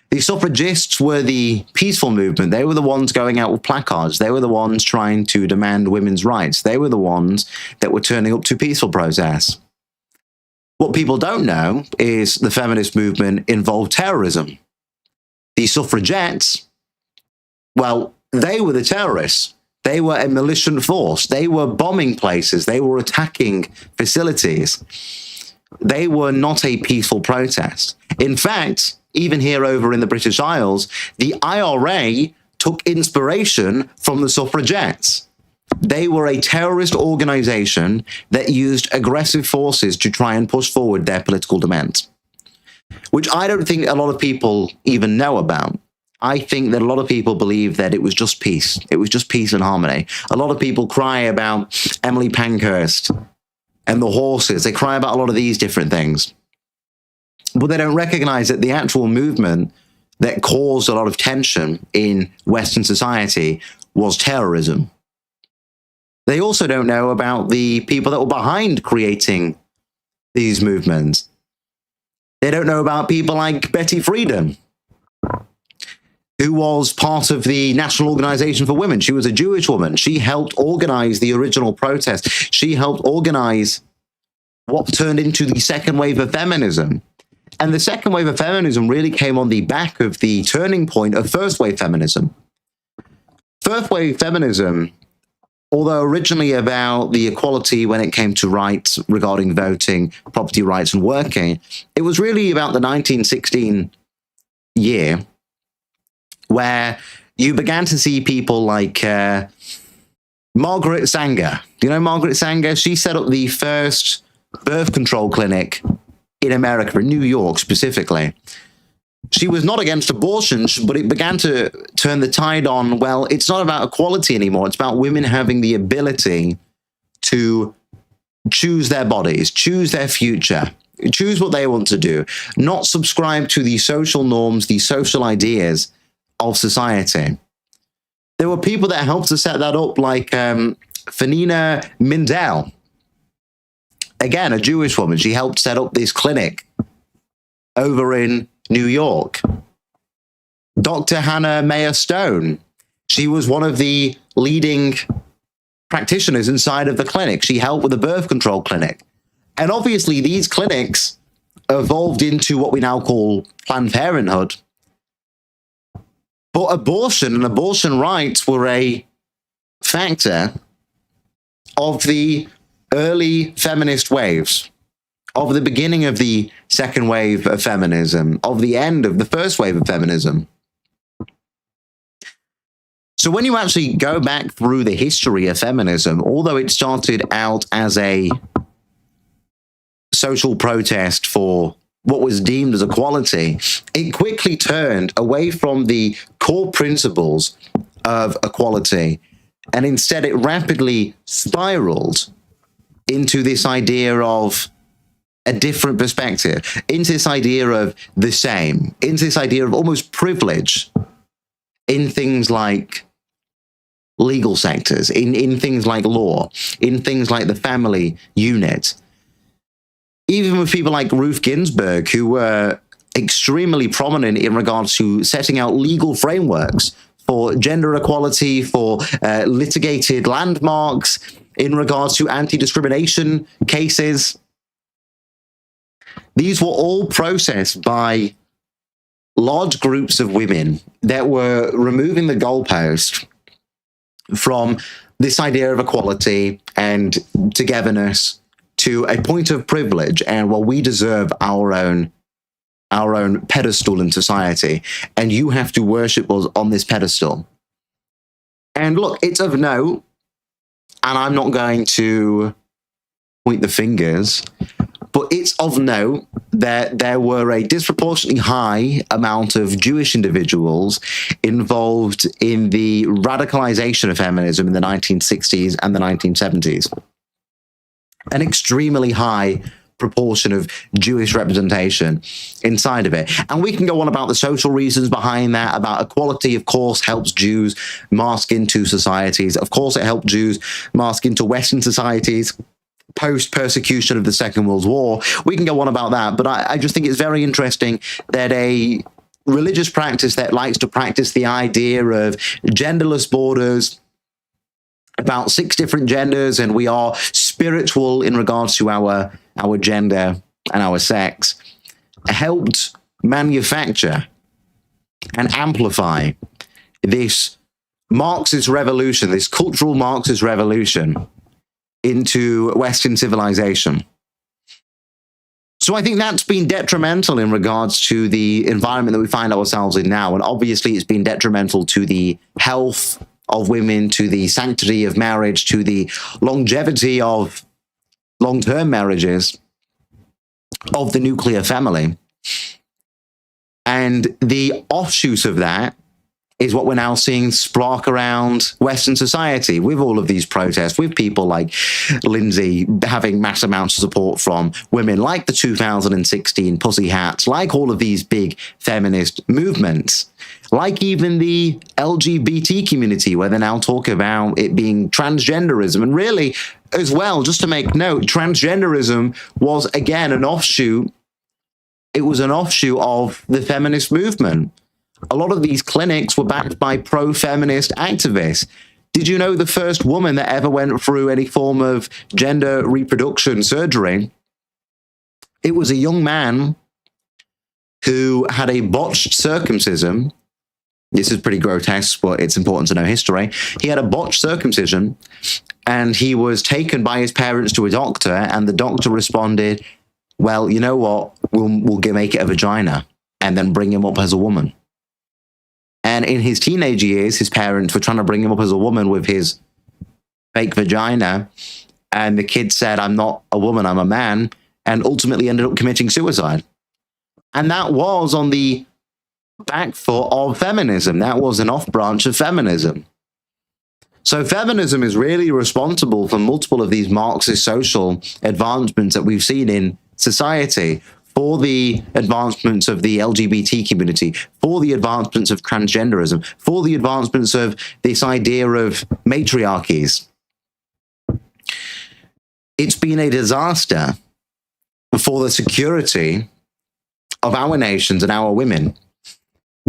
The suffragists were the peaceful movement. They were the ones going out with placards. They were the ones trying to demand women's rights. They were the ones that were turning up to peaceful protests. What people don't know is the feminist movement involved terrorism. The suffragettes, well, they were the terrorists. They were a militant force. They were bombing places. They were attacking facilities. They were not a peaceful protest. In fact, even here over in the British Isles, the IRA took inspiration from the suffragettes. They were a terrorist organization that used aggressive forces to try and push forward their political demands, which I don't think a lot of people even know about. I think that a lot of people believe that it was just peace. It was just peace and harmony. A lot of people cry about Emily Pankhurst and the horses. They cry about a lot of these different things. But they don't recognize that the actual movement that caused a lot of tension in Western society was terrorism. They also don't know about the people that were behind creating these movements. They don't know about people like Betty Friedan, who was part of the National Organization for Women. She was a Jewish woman. She helped organize the original protest. She helped organize what turned into the second wave of feminism. And the second wave of feminism really came on the back of the turning point of first wave feminism. First wave feminism, although originally about the equality when it came to rights regarding voting, property rights and working, it was really about the 1916 year where you began to see people like Margaret Sanger. Do you know Margaret Sanger? She set up the first birth control clinic in America, in New York specifically. She was not against abortion, but it began to turn the tide on, well, it's not about equality anymore. It's about women having the ability to choose their bodies, choose their future, choose what they want to do, not subscribe to the social norms, the social ideas of society. There were people that helped to set that up, like Fanina Mindell. Again, a Jewish woman. She helped set up this clinic over in New York. Dr. Hannah Mayer Stone. She was one of the leading practitioners inside of the clinic. She helped with the birth control clinic. And obviously, these clinics evolved into what we now call Planned Parenthood. But abortion and abortion rights were a factor of the early feminist waves, of the beginning of the second wave of feminism, of the end of the first wave of feminism. So when you actually go back through the history of feminism, although it started out as a social protest for what was deemed as equality, it quickly turned away from the core principles of equality, and instead it rapidly spiraled into this idea of a different perspective, into this idea of the same, into this idea of almost privilege in things like legal sectors, in things like law, in things like the family unit. Even with people like Ruth Ginsburg, who were extremely prominent in regards to setting out legal frameworks for gender equality, for litigated landmarks, in regards to anti-discrimination cases. These were all processed by large groups of women that were removing the goalpost from this idea of equality and togetherness to a point of privilege, and well, we deserve our own pedestal in society, and you have to worship us on this pedestal. And look, it's of note, and I'm not going to point the fingers, but it's of note that there were a disproportionately high amount of Jewish individuals involved in the radicalization of feminism in the 1960s and the 1970s. An extremely high proportion of Jewish representation inside of it. And we can go on about the social reasons behind that, about equality, of course, helps Jews mask into societies. Of course, it helped Jews mask into Western societies post-persecution of the Second World War. We can go on about that, but I just think it's very interesting that a religious practice that likes to practice the idea of genderless borders, about 6 different genders, and we are spiritual in regards to our gender and our sex, helped manufacture and amplify this Marxist revolution, this cultural Marxist revolution into Western civilization. So I think that's been detrimental in regards to the environment that we find ourselves in now. And obviously it's been detrimental to the health of women, to the sanctity of marriage, to the longevity of long-term marriages, of the nuclear family. And the offshoots of that is what we're now seeing spark around Western society with all of these protests, with people like LINDSAY having mass amounts of support from women, like the 2016 Pussy Hats, like all of these big feminist movements, like even the LGBT community, where they now talk about it being transgenderism. And really, as well, just to make note, transgenderism was, again, an offshoot. It was an offshoot of the feminist movement. A lot of these clinics were backed by pro-feminist activists. Did you know the first woman that ever went through any form of gender reproduction surgery? It was a young man who had a botched circumcision. This is pretty grotesque, but it's important to know history. He had a botched circumcision, and he was taken by his parents to a doctor, and the doctor responded, well, you know what, we'll make it a vagina, and then bring him up as a woman. And in his teenage years, his parents were trying to bring him up as a woman with his fake vagina. And the kid said, I'm not a woman, I'm a man, and ultimately ended up committing suicide. And that was on the back foot of feminism. That was an off-branch of feminism. So feminism is really responsible for multiple of these Marxist social advancements that we've seen in society, for the advancements of the LGBT community, for the advancements of transgenderism, for the advancements of this idea of matriarchies. It's been a disaster for the security of our nations and our women.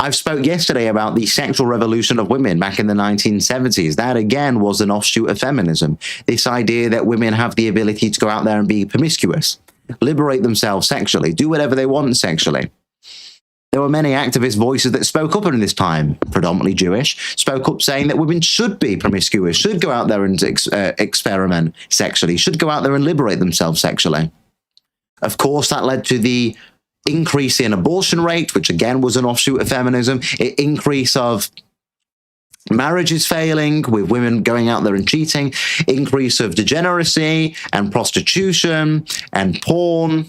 I've spoke yesterday about the sexual revolution of women back in the 1970s. That, again, was an offshoot of feminism. This idea that women have the ability to go out there and be promiscuous, liberate themselves sexually, do whatever they want sexually. There were many activist voices that spoke up in this time, predominantly Jewish, spoke up saying that women should be promiscuous, should go out there and experiment sexually, should go out there and liberate themselves sexually. Of course, that led to the increase in abortion rate, which again was an offshoot of feminism, increase of marriages failing, with women going out there and cheating, increase of degeneracy and prostitution and porn.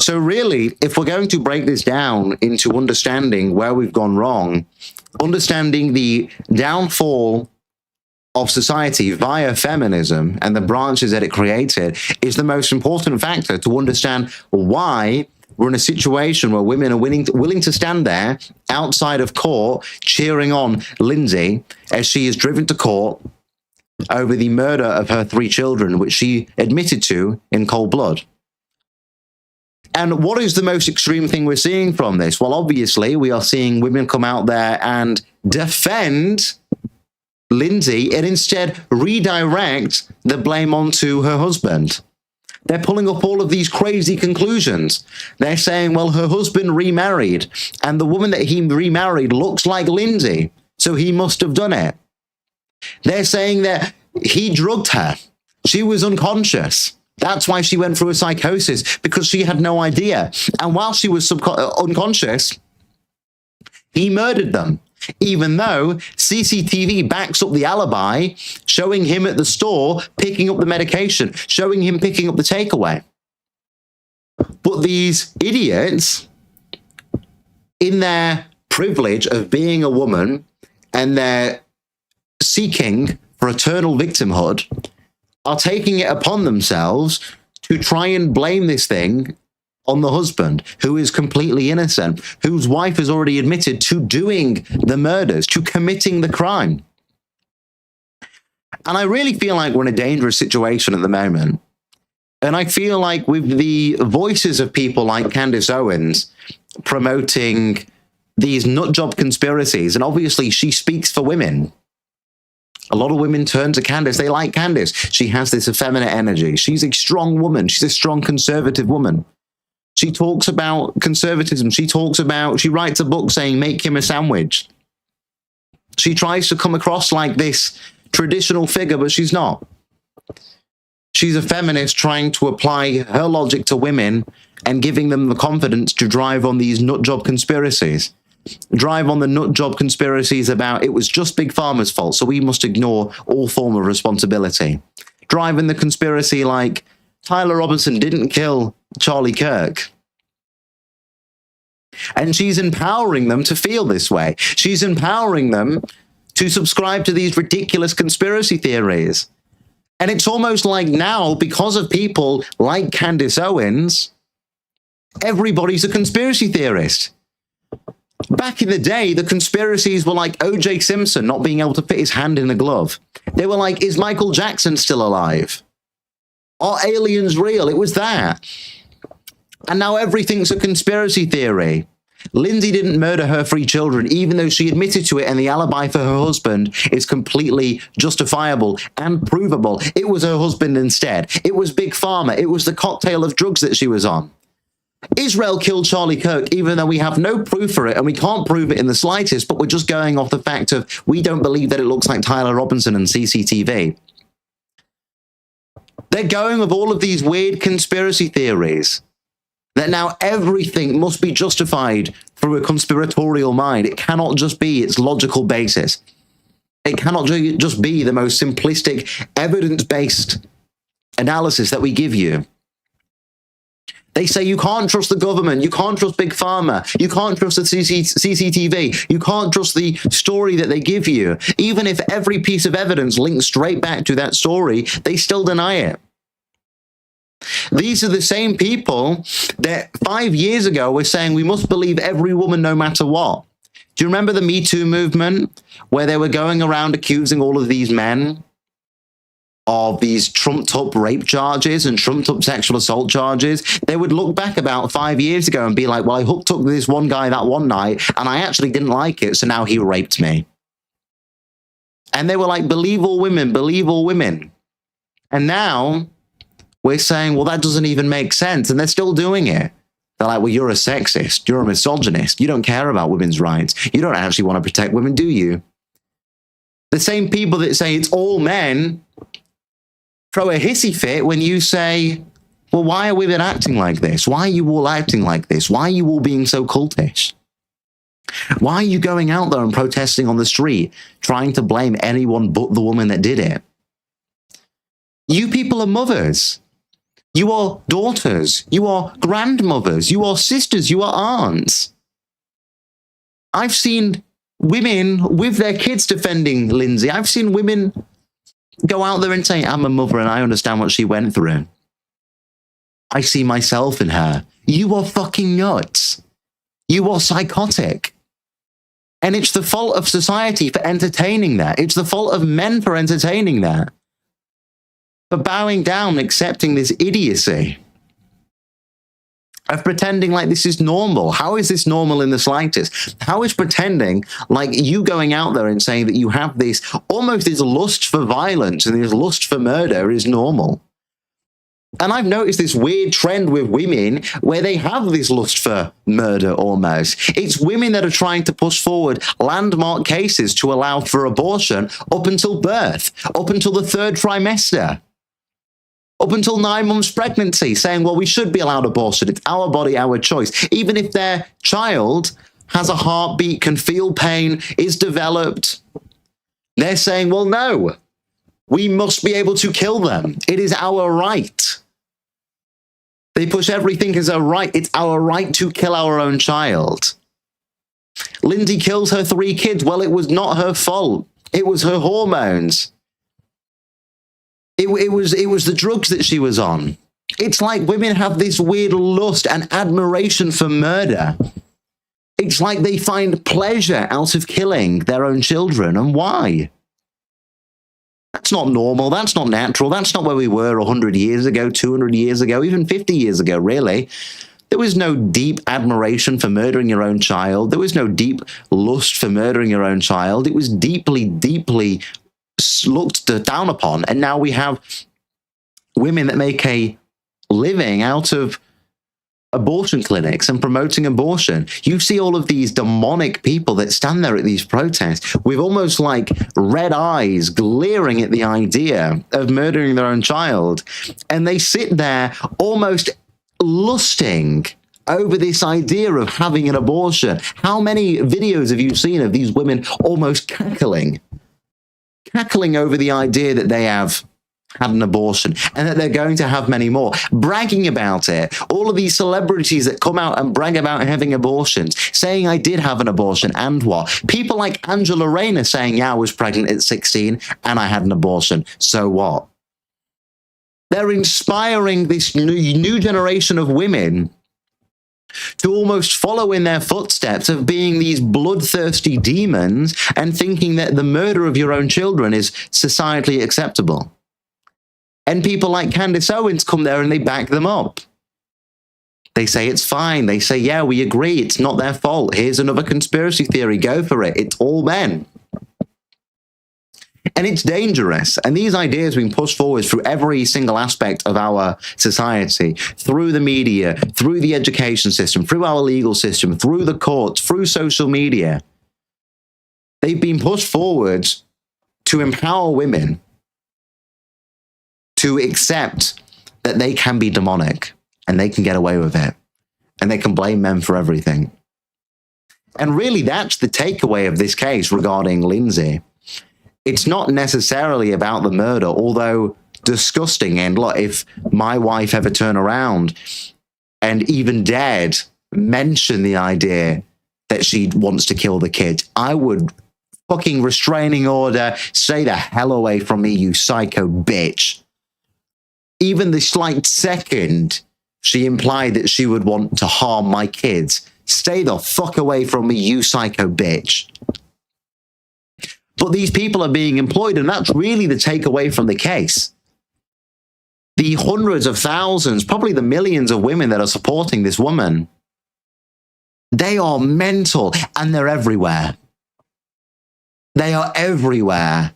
So really, if we're going to break this down into understanding where we've gone wrong, understanding the downfall of society via feminism and the branches that it created is the most important factor to understand why we're in a situation where women are willing to stand there outside of court cheering on LINDSAY as she is driven to court over the murder of her 3 children, which she admitted to in cold blood. And what is the most extreme thing we're seeing from this? Well, obviously, we are seeing women come out there and defend LINDSAY and instead redirect the blame onto her husband. They're pulling up all of these crazy conclusions. They're saying, well, her husband remarried, and the woman that he remarried looks like LINDSAY, so he must have done it. They're saying that he drugged her. She was unconscious. That's why she went through a psychosis, because she had no idea. And while she was unconscious, he murdered them, even though CCTV backs up the alibi, showing him at the store picking up the medication, showing him picking up the takeaway. But these idiots, in their privilege of being a woman and their seeking for eternal victimhood, are taking it upon themselves to try and blame this thing on the husband, who is completely innocent, whose wife has already admitted to doing the murders, to committing the crime. And I really feel like we're in a dangerous situation at the moment. And I feel like with the voices of people like Candace Owens promoting these nutjob conspiracies, and obviously she speaks for women. A lot of women turn to Candace. They like Candace. She has this effeminate energy. She's a strong woman. She's a strong conservative woman. She talks about conservatism. She writes a book saying, make him a sandwich. She tries to come across like this traditional figure, but she's not. She's a feminist trying to apply her logic to women and giving them the confidence to drive on these nutjob conspiracies. Drive on the nutjob conspiracies about it was just Big Pharma's fault, so we must ignore all form of responsibility. Driving the conspiracy like Tyler Robinson didn't kill Charlie Kirk. And she's empowering them to feel this way. She's empowering them to subscribe to these ridiculous conspiracy theories. And it's almost like now, because of people like Candace Owens, everybody's a conspiracy theorist. Back in the day, the conspiracies were like O.J. Simpson not being able to fit his hand in a glove. They were like, is Michael Jackson still alive? Are aliens real? It was that. And now everything's a conspiracy theory. Lindsay didn't murder her 3 children, even though she admitted to it, and the alibi for her husband is completely justifiable and provable. It was her husband instead. It was Big Pharma. It was the cocktail of drugs that she was on. Israel killed Charlie Kirk, even though we have no proof for it, and we can't prove it in the slightest, but we're just going off the fact of we don't believe that it looks like Tyler Robinson and CCTV. They're going with all of these weird conspiracy theories that now everything must be justified through a conspiratorial mind. It cannot just be its logical basis. It cannot just be the most simplistic, evidence-based analysis that we give you. They say you can't trust the government, you can't trust Big Pharma, you can't trust the CCTV, you can't trust the story that they give you. Even if every piece of evidence links straight back to that story, they still deny it. These are the same people that 5 years ago were saying we must believe every woman no matter what. Do you remember the Me Too movement, where they were going around accusing all of these men of these trumped-up rape charges and trumped-up sexual assault charges? They would look back about 5 years ago and be like, well, I hooked up with this one guy that one night, and I actually didn't like it, so now he raped me. And they were like, believe all women, believe all women. And now we're saying, well, that doesn't even make sense, and they're still doing it. They're like, well, you're a sexist, you're a misogynist, you don't care about women's rights, you don't actually want to protect women, do you? The same people that say it's all men throw a hissy fit when you say, well, why are women acting like this? Why are you all acting like this? Why are you all being so cultish? Why are you going out there and protesting on the street, trying to blame anyone but the woman that did it? You people are mothers. You are daughters. You are grandmothers. You are sisters. You are aunts. I've seen women with their kids defending Lindsay. I've seen women go out there and say, I'm a mother and I understand what she went through. I see myself in her. You are fucking nuts. You are psychotic. And it's the fault of society for entertaining that. It's the fault of men for entertaining that. For bowing down and accepting this idiocy of pretending like this is normal. How is this normal in the slightest? How is pretending like you going out there and saying that you have this, almost this lust for violence and this lust for murder is normal? And I've noticed this weird trend with women where they have this lust for murder almost. It's women that are trying to push forward landmark cases to allow for abortion up until birth, up until the 3rd trimester. Up until 9 months pregnancy, saying, well, we should be allowed abortion. It's our body, our choice. Even if their child has a heartbeat, can feel pain, is developed, they're saying, well, no, we must be able to kill them. It is our right. They push everything as a right. It's our right to kill our own child. Lindsay kills her 3 kids. Well, it was not her fault. It was her hormones. It was the drugs that she was on. It's like women have this weird lust and admiration for murder. It's like they find pleasure out of killing their own children. And why? That's not normal. That's not natural. That's not where we were 100 years ago, 200 years ago, even 50 years ago, really. There was no deep admiration for murdering your own child. There was no deep lust for murdering your own child. It was deeply, deeply looked down upon. And now we have women that make a living out of abortion clinics and promoting abortion. You see all of these demonic people that stand there at these protests with almost like red eyes glaring at the idea of murdering their own child. And they sit there almost lusting over this idea of having an abortion. How many videos have you seen of these women almost cackling over the idea that they have had an abortion and that they're going to have many more, bragging about it? All of these celebrities that come out and brag about having abortions, saying I did have an abortion, and what? People like Angela Rayner saying, yeah, I was pregnant at 16 and I had an abortion, so what? They're inspiring this new generation of women to almost follow in their footsteps of being these bloodthirsty demons and thinking that the murder of your own children is societally acceptable. And people like Candace Owens come there and they back them up. They say it's fine. They say, yeah, we agree. It's not their fault. Here's another conspiracy theory. Go for it. It's all men. And it's dangerous. And these ideas being pushed forward through every single aspect of our society, through the media, through the education system, through our legal system, through the courts, through social media. They've been pushed forward to empower women to accept that they can be demonic and they can get away with it and they can blame men for everything. And really, that's the takeaway of this case regarding Lindsay. It's not necessarily about the murder, although disgusting. And look, if my wife ever turned around and even dared mention the idea that she wants to kill the kid, I would fucking restraining order, stay the hell away from me, you psycho bitch. Even the slight second she implied that she would want to harm my kids, stay the fuck away from me, you psycho bitch. But these people are being employed, and that's really the takeaway from the case. The hundreds of thousands, probably the millions of women that are supporting this woman, they are mental, and they're everywhere. They are everywhere.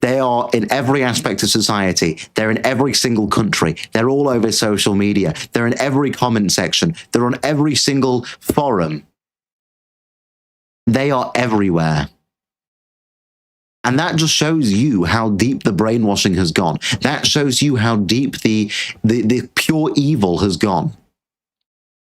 They are in every aspect of society. They're in every single country. They're all over social media. They're in every comment section. They're on every single forum. They are everywhere. And that just shows you how deep the brainwashing has gone. That shows you how deep the pure evil has gone.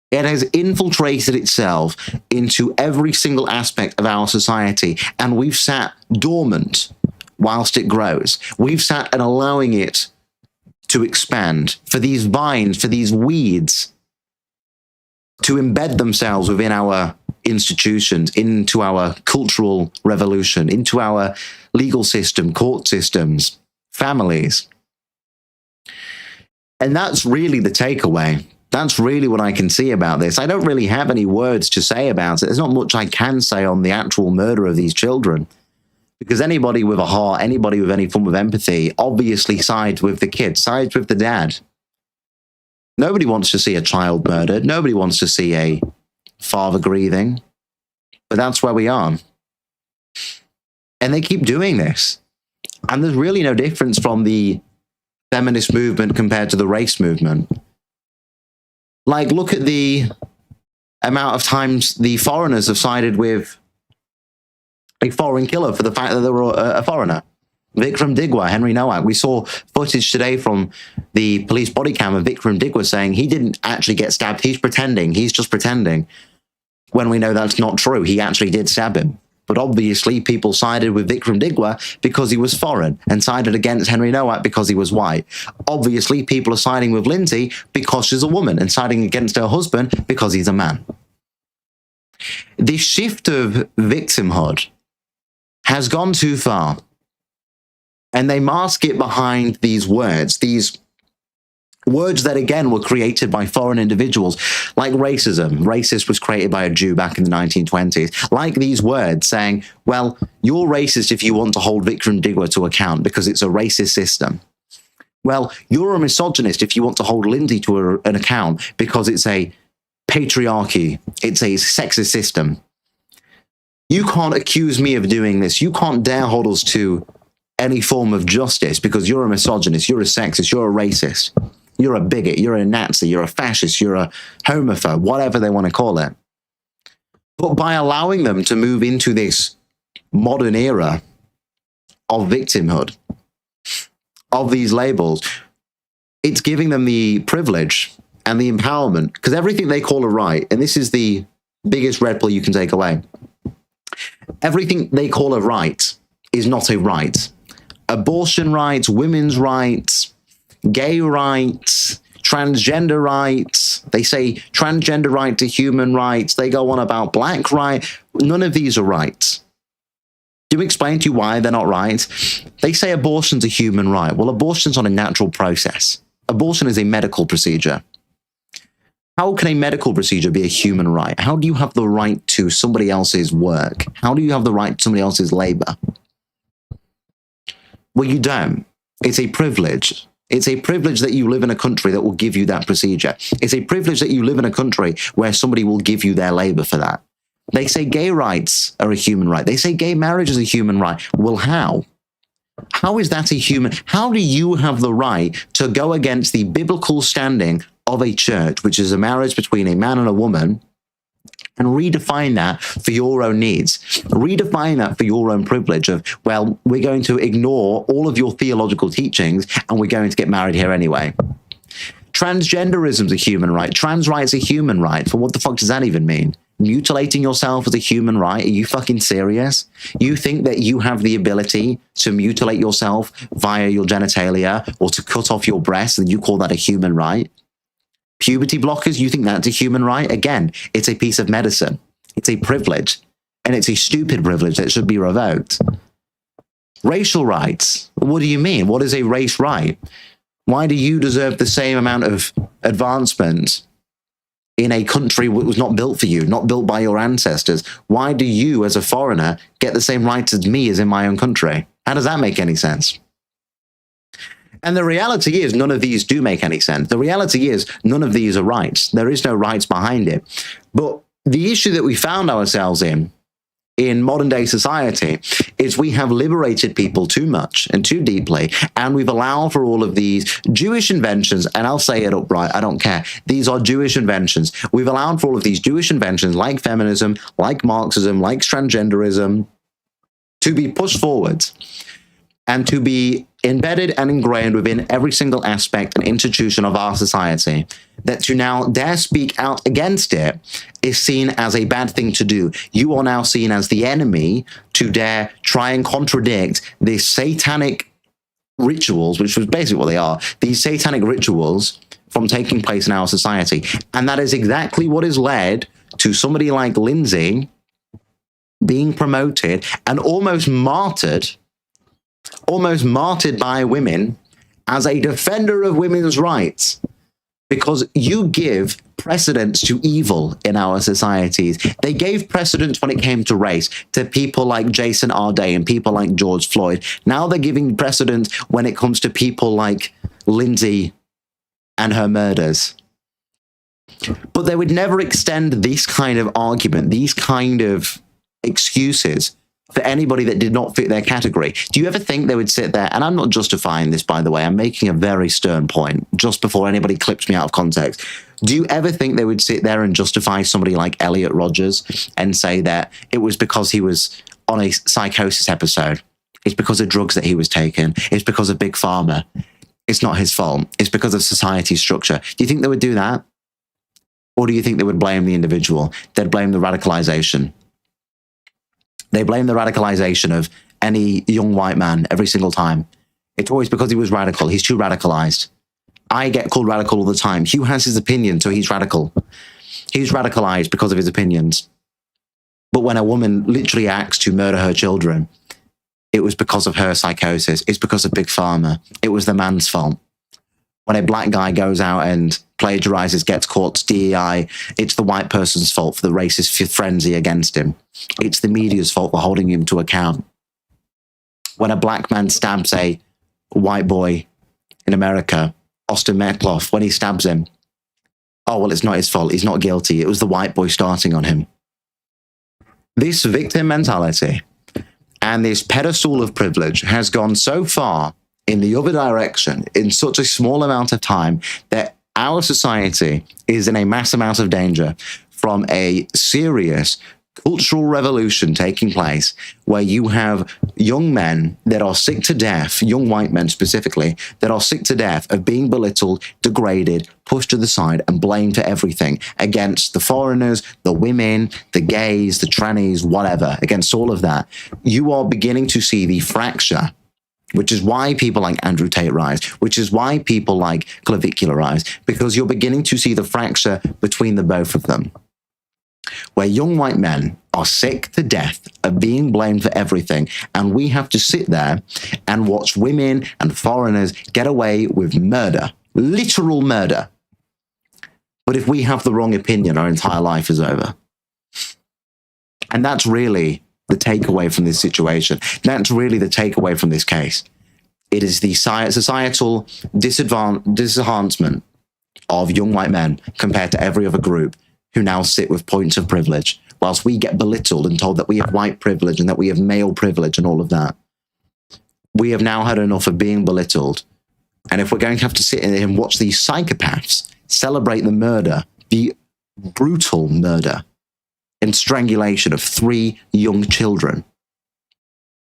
It has infiltrated itself into every single aspect of our society, and we've sat dormant whilst it grows. We've sat and allowing it to expand, for these vines, for these weeds to embed themselves within our institutions, into our cultural revolution, into our legal system, court systems, families. And that's really the takeaway. That's really what I can see about this. I don't really have any words to say about it. There's not much I can say on the actual murder of these children, because anybody with a heart, anybody with any form of empathy, obviously sides with the kid, sides with the dad. Nobody wants to see a child murdered. Nobody wants to see a father grieving. But that's where we are. And they keep doing this. And there's really no difference from the feminist movement compared to the race movement. Like, look at the amount of times the foreigners have sided with a foreign killer for the fact that they were a foreigner. Vikram Digwa, Henry Nowak. We saw footage today from the police body cam of Vikram Digwa saying he didn't actually get stabbed. He's pretending. He's just pretending. When we know that's not true. He actually did stab him. But obviously people sided with Vikram Digwa because he was foreign and sided against Henry Nowak because he was white. Obviously people are siding with Lindsay because she's a woman and siding against her husband because he's a man. This shift of victimhood has gone too far. And they mask it behind these words, these Words that, again, were created by foreign individuals, like racism. Racist was created by a Jew back in the 1920s. Like these words saying, well, you're racist if you want to hold Vikram Digwa to account because it's a racist system. Well, you're a misogynist if you want to hold Lindsay to an account because it's a patriarchy, it's a sexist system. You can't accuse me of doing this. You can't dare hold us to any form of justice because you're a misogynist, you're a sexist, you're a racist. You're a bigot, you're a Nazi, you're a fascist, you're a homophobe, whatever they want to call it. But by allowing them to move into this modern era of victimhood, of these labels, it's giving them the privilege and the empowerment, because everything they call a right, and this is the biggest red pill you can take away, everything they call a right is not a right. Abortion rights, women's rights, gay rights, transgender rights. They say transgender right to human rights. They go on about black right. None of these are rights. Do you explain to you why they're not right? They say abortion's a human right. Well, abortion's not a natural process. Abortion is a medical procedure. How can a medical procedure be a human right? How do you have the right to somebody else's work? How do you have the right to somebody else's labor? Well, you don't. It's a privilege. It's a privilege that you live in a country that will give you that procedure. It's a privilege that you live in a country where somebody will give you their labor for that. They say gay rights are a human right. They say gay marriage is a human right. Well, how? How is that a human? How do you have the right to go against the biblical standing of a church, which is a marriage between a man and a woman, and redefine that for your own needs? Redefine that for your own privilege of, well, we're going to ignore all of your theological teachings and we're going to get married here anyway. Transgenderism is a human right. Trans rights are a human right. For what the fuck does that even mean? Mutilating yourself is a human right? Are you fucking serious? You think that you have the ability to mutilate yourself via your genitalia or to cut off your breasts and you call that a human right? Puberty blockers, you think that's a human right? Again, it's a piece of medicine. It's a privilege. And it's a stupid privilege that should be revoked. Racial rights. What do you mean? What is a race right? Why do you deserve the same amount of advancement in a country that was not built for you, not built by your ancestors? Why do you, as a foreigner, get the same rights as me as in my own country? How does that make any sense? And the reality is none of these do make any sense. The reality is none of these are rights. There is no rights behind it. But the issue that we found ourselves in modern day society is we have liberated people too much and too deeply, and we've allowed for all of these Jewish inventions, and I'll say it upright, I don't care. These are Jewish inventions. We've allowed for all of these Jewish inventions like feminism, like Marxism, like transgenderism to be pushed forward and to be embedded and ingrained within every single aspect and institution of our society, that to now dare speak out against it is seen as a bad thing to do. You are now seen as the enemy to dare try and contradict these satanic rituals, which was basically what they are, these satanic rituals from taking place in our society. And that is exactly what has led to somebody like Lindsay being promoted and almost martyred by women as a defender of women's rights, because you give precedence to evil in our societies. They gave precedence when it came to race to people like Jason Arday and people like George Floyd. Now they're giving precedence when it comes to people like Lindsay and her murders. But they would never extend this kind of argument, these kind of excuses for anybody that did not fit their category. Do you ever think they would sit there, and I'm not justifying this, by the way, I'm making a very stern point just before anybody clips me out of context. Do you ever think they would sit there and justify somebody like Elliot Rodgers and say that it was because he was on a psychosis episode? It's because of drugs that he was taking. It's because of Big Pharma. It's not his fault. It's because of society structure. Do you think they would do that? Or do you think they would blame the individual? They'd blame the radicalization. They blame the radicalization of any young white man every single time. It's always because he was radical. He's too radicalized. I get called radical all the time. Hugh has his opinion, so he's radical. He's radicalized because of his opinions. But when a woman literally acts to murder her children, it was because of her psychosis. It's because of Big Pharma. It was the man's fault. When a black guy goes out and plagiarizes, gets caught, DEI, it's the white person's fault for the racist frenzy against him. It's the media's fault for holding him to account. When a black man stabs a white boy in America, Austin Metcalf, when he stabs him, oh, well, it's not his fault. He's not guilty. It was the white boy starting on him. This victim mentality and this pedestal of privilege has gone so far in the other direction in such a small amount of time that our society is in a mass amount of danger from a serious cultural revolution taking place where you have young men that are sick to death, young white men specifically, that are sick to death of being belittled, degraded, pushed to the side and blamed for everything against the foreigners, the women, the gays, the trannies, whatever, against all of that. You are beginning to see the fracture, which is why people like Andrew Tate rise, which is why people like Clavicular rise, because you're beginning to see the fracture between the both of them, where young white men are sick to death of being blamed for everything, and we have to sit there and watch women and foreigners get away with murder, literal murder. But if we have the wrong opinion, our entire life is over. And that's really the takeaway from this situation. That's really the takeaway from this case. It is the societal disenhancement of young white men compared to every other group who now sit with points of privilege, whilst we get belittled and told that we have white privilege and that we have male privilege and all of that. We have now had enough of being belittled. And if we're going to have to sit in and watch these psychopaths celebrate the murder, the brutal murder and strangulation of 3 young children,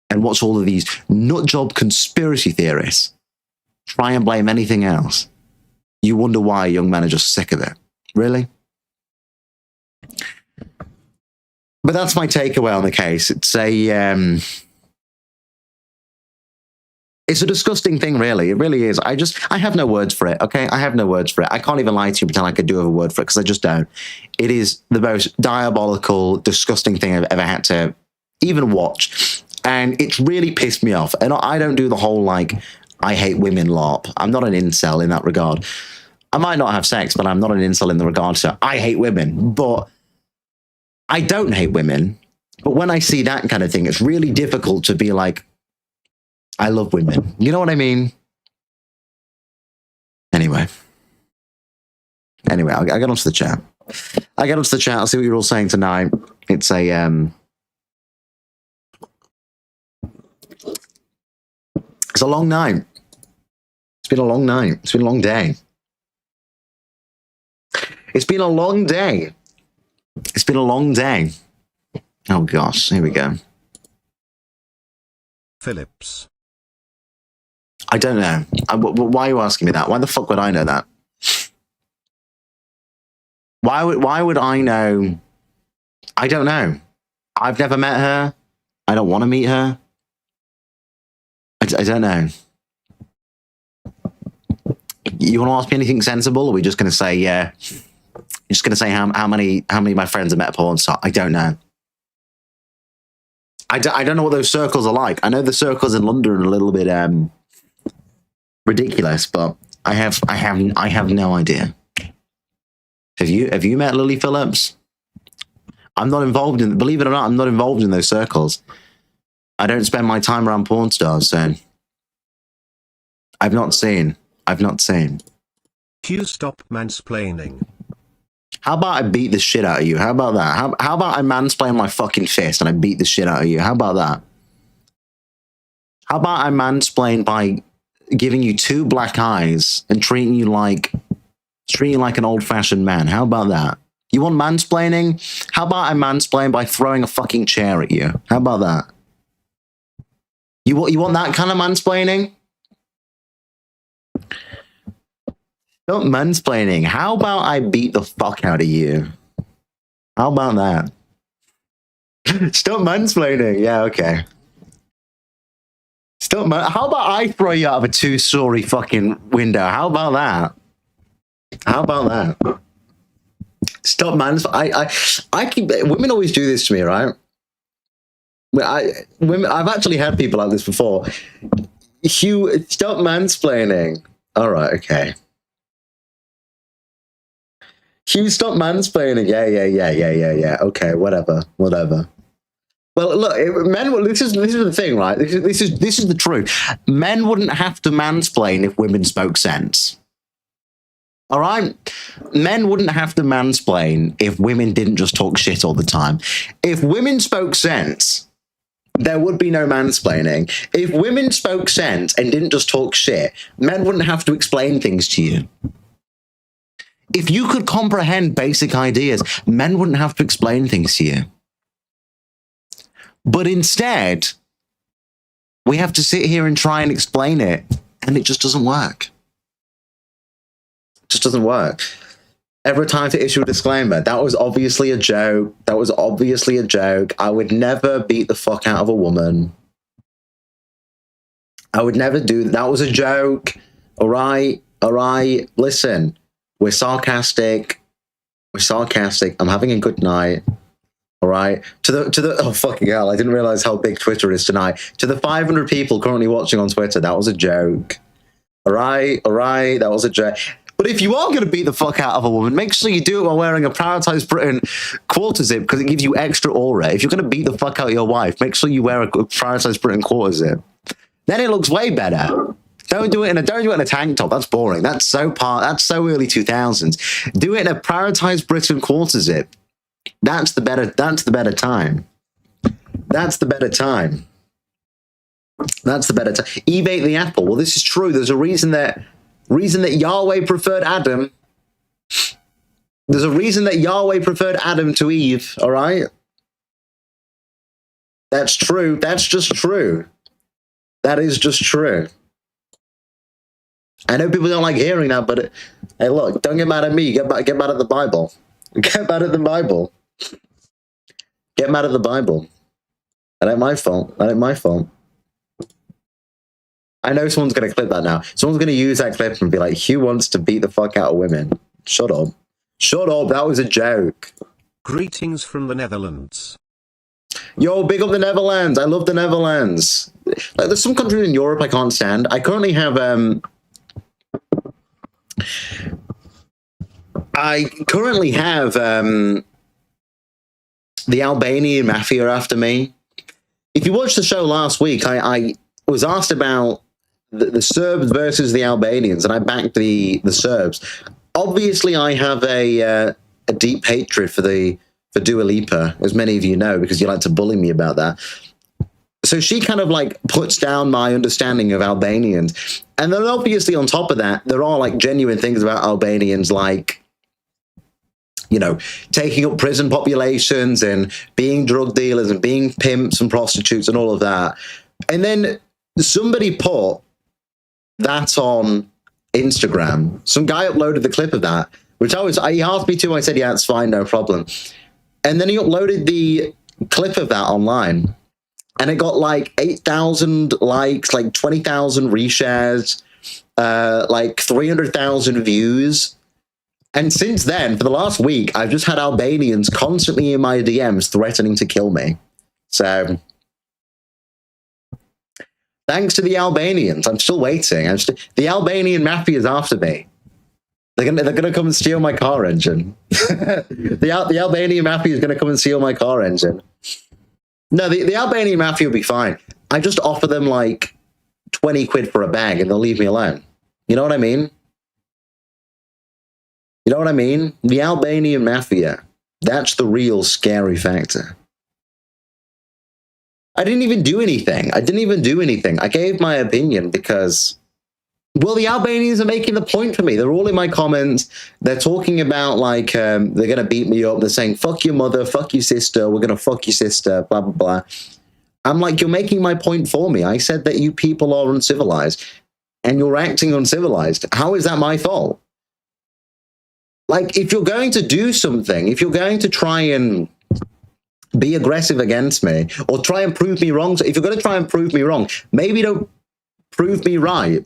and watch all of these nutjob conspiracy theorists try and blame anything else, you wonder why young men are just sick of it. Really? But that's my takeaway on the case. It's a disgusting thing, really. It really is. I have no words for it, okay? I have no words for it. I can't even lie to you and pretend like I do have a word for it, because I just don't. It is the most diabolical, disgusting thing I've ever had to even watch. And it's really pissed me off. And I don't do the whole, like, I hate women LARP. I'm not an incel in that regard. I might not have sex, but I'm not an incel in the regard to I hate women. But I don't hate women. But when I see that kind of thing, it's really difficult to be like, I love women. You know what I mean? Anyway, I'll get onto the chat. I'll see what you're all saying tonight. It's a long night. It's been a long night. It's been a long day. It's been a long day. It's been a long day. Oh gosh, here we go. Phillips. I don't know. Why are you asking me that? Why the fuck would I know that? Why would I know? I don't know. I've never met her. I don't want to meet her. I don't know. You want to ask me anything sensible? Or are we just going to say, yeah? You're just going to say how many of my friends have met a porn star? I don't know. I don't know what those circles are like. I know the circles in London are a little bit ridiculous, but I have no idea. Have you met Lily Phillips? I'm not involved in. Believe it or not, I'm not involved in those circles. I don't spend my time around porn stars, so I've not seen. Hugh, stop mansplaining. How about I beat the shit out of you? How about that? How about I mansplain my fucking fist and I beat the shit out of you? How about that? How about I mansplain by giving you 2 black eyes and treating you like an old-fashioned man? How about that? You want mansplaining? How about I mansplain by throwing a fucking chair at you? How about that? You want that kind of mansplaining? Not mansplaining. How about I beat the fuck out of you? How about that? Stop mansplaining. Yeah, okay. How about I throw you out of a 2-story fucking window? How about that? How about that? Stop mansplaining. I keep. Women always do this to me, right? I've actually had people like this before. Hugh, stop mansplaining. All right, okay. Hugh, stop mansplaining. Yeah. Okay, whatever. Well, look, men. This is the thing, right? This is the truth. Men wouldn't have to mansplain if women spoke sense. All right, men wouldn't have to mansplain if women didn't just talk shit all the time. If women spoke sense, there would be no mansplaining. If women spoke sense and didn't just talk shit, men wouldn't have to explain things to you. If you could comprehend basic ideas, men wouldn't have to explain things to you. But instead, we have to sit here and try and explain it, and it just doesn't work. It just doesn't work. Ever time to issue a disclaimer. That was obviously a joke. I would never beat the fuck out of a woman. I would never do that. That was a joke. All right. Listen, we're sarcastic. I'm having a good night. All right. To the oh fucking hell, I didn't realize how big Twitter is tonight. To the 500 people currently watching on Twitter, that was a joke. All right, that was a joke. But if you are going to beat the fuck out of a woman, make sure you do it while wearing a Prioritise Britain quarter zip, because it gives you extra aura. If you're going to beat the fuck out of your wife, make sure you wear a Prioritise Britain quarter zip. Then it looks way better. Don't do it in a tank top. That's boring. That's so early 2000s. Do it in a Prioritise Britain quarter zip. That's the better time. Eve ate the apple. Well, this is true. There's a reason that Yahweh preferred Adam. There's a reason that Yahweh preferred Adam to Eve, all right? That's true. That's just true. That is just true. I know people don't like hearing that, but hey, look, don't get mad at me. Get mad at the Bible. Get mad at the Bible. Get mad at the Bible. That ain't my fault. I know someone's going to clip that now. Someone's going to use that clip and be like, Hugh wants to beat the fuck out of women. Shut up. That was a joke. Greetings from the Netherlands. Yo, big up the Netherlands. I love the Netherlands. Like, there's some countries in Europe I can't stand. I currently have the Albanian mafia after me. If you watched the show last week, I was asked about the Serbs versus the Albanians, and I backed the Serbs. Obviously, I have a deep hatred for Dua Lipa, as many of you know, because you like to bully me about that. So she kind of like puts down my understanding of Albanians. And then obviously on top of that, there are like genuine things about Albanians, like, you know, taking up prison populations and being drug dealers and being pimps and prostitutes and all of that. And then somebody put that on Instagram. Some guy uploaded the clip of that, which he asked me to. I said, yeah, it's fine, no problem. And then he uploaded the clip of that online, and it got like 8,000 likes, like 20,000 reshares, like 300,000 views. And since then, for the last week, I've just had Albanians constantly in my DMs threatening to kill me. So thanks to the Albanians, I'm still waiting. The Albanian mafia is after me. They're gonna come and steal my car engine. The Albanian mafia is gonna come and steal my car engine. No, the Albanian mafia will be fine. I just offer them like 20 quid for a bag and they'll leave me alone. You know what I mean? The Albanian mafia, that's the real scary factor. I didn't even do anything. I gave my opinion because, well, the Albanians are making the point for me. They're all in my comments. They're talking about like, they're going to beat me up. They're saying, fuck your mother, fuck your sister. We're going to fuck your sister, blah, blah, blah. I'm like, you're making my point for me. I said that you people are uncivilized and you're acting uncivilized. How is that my fault? Like, if you're going to do something, if you're going to try and be aggressive against me or try and prove me wrong, so if you're going to try and prove me wrong, maybe don't prove me right.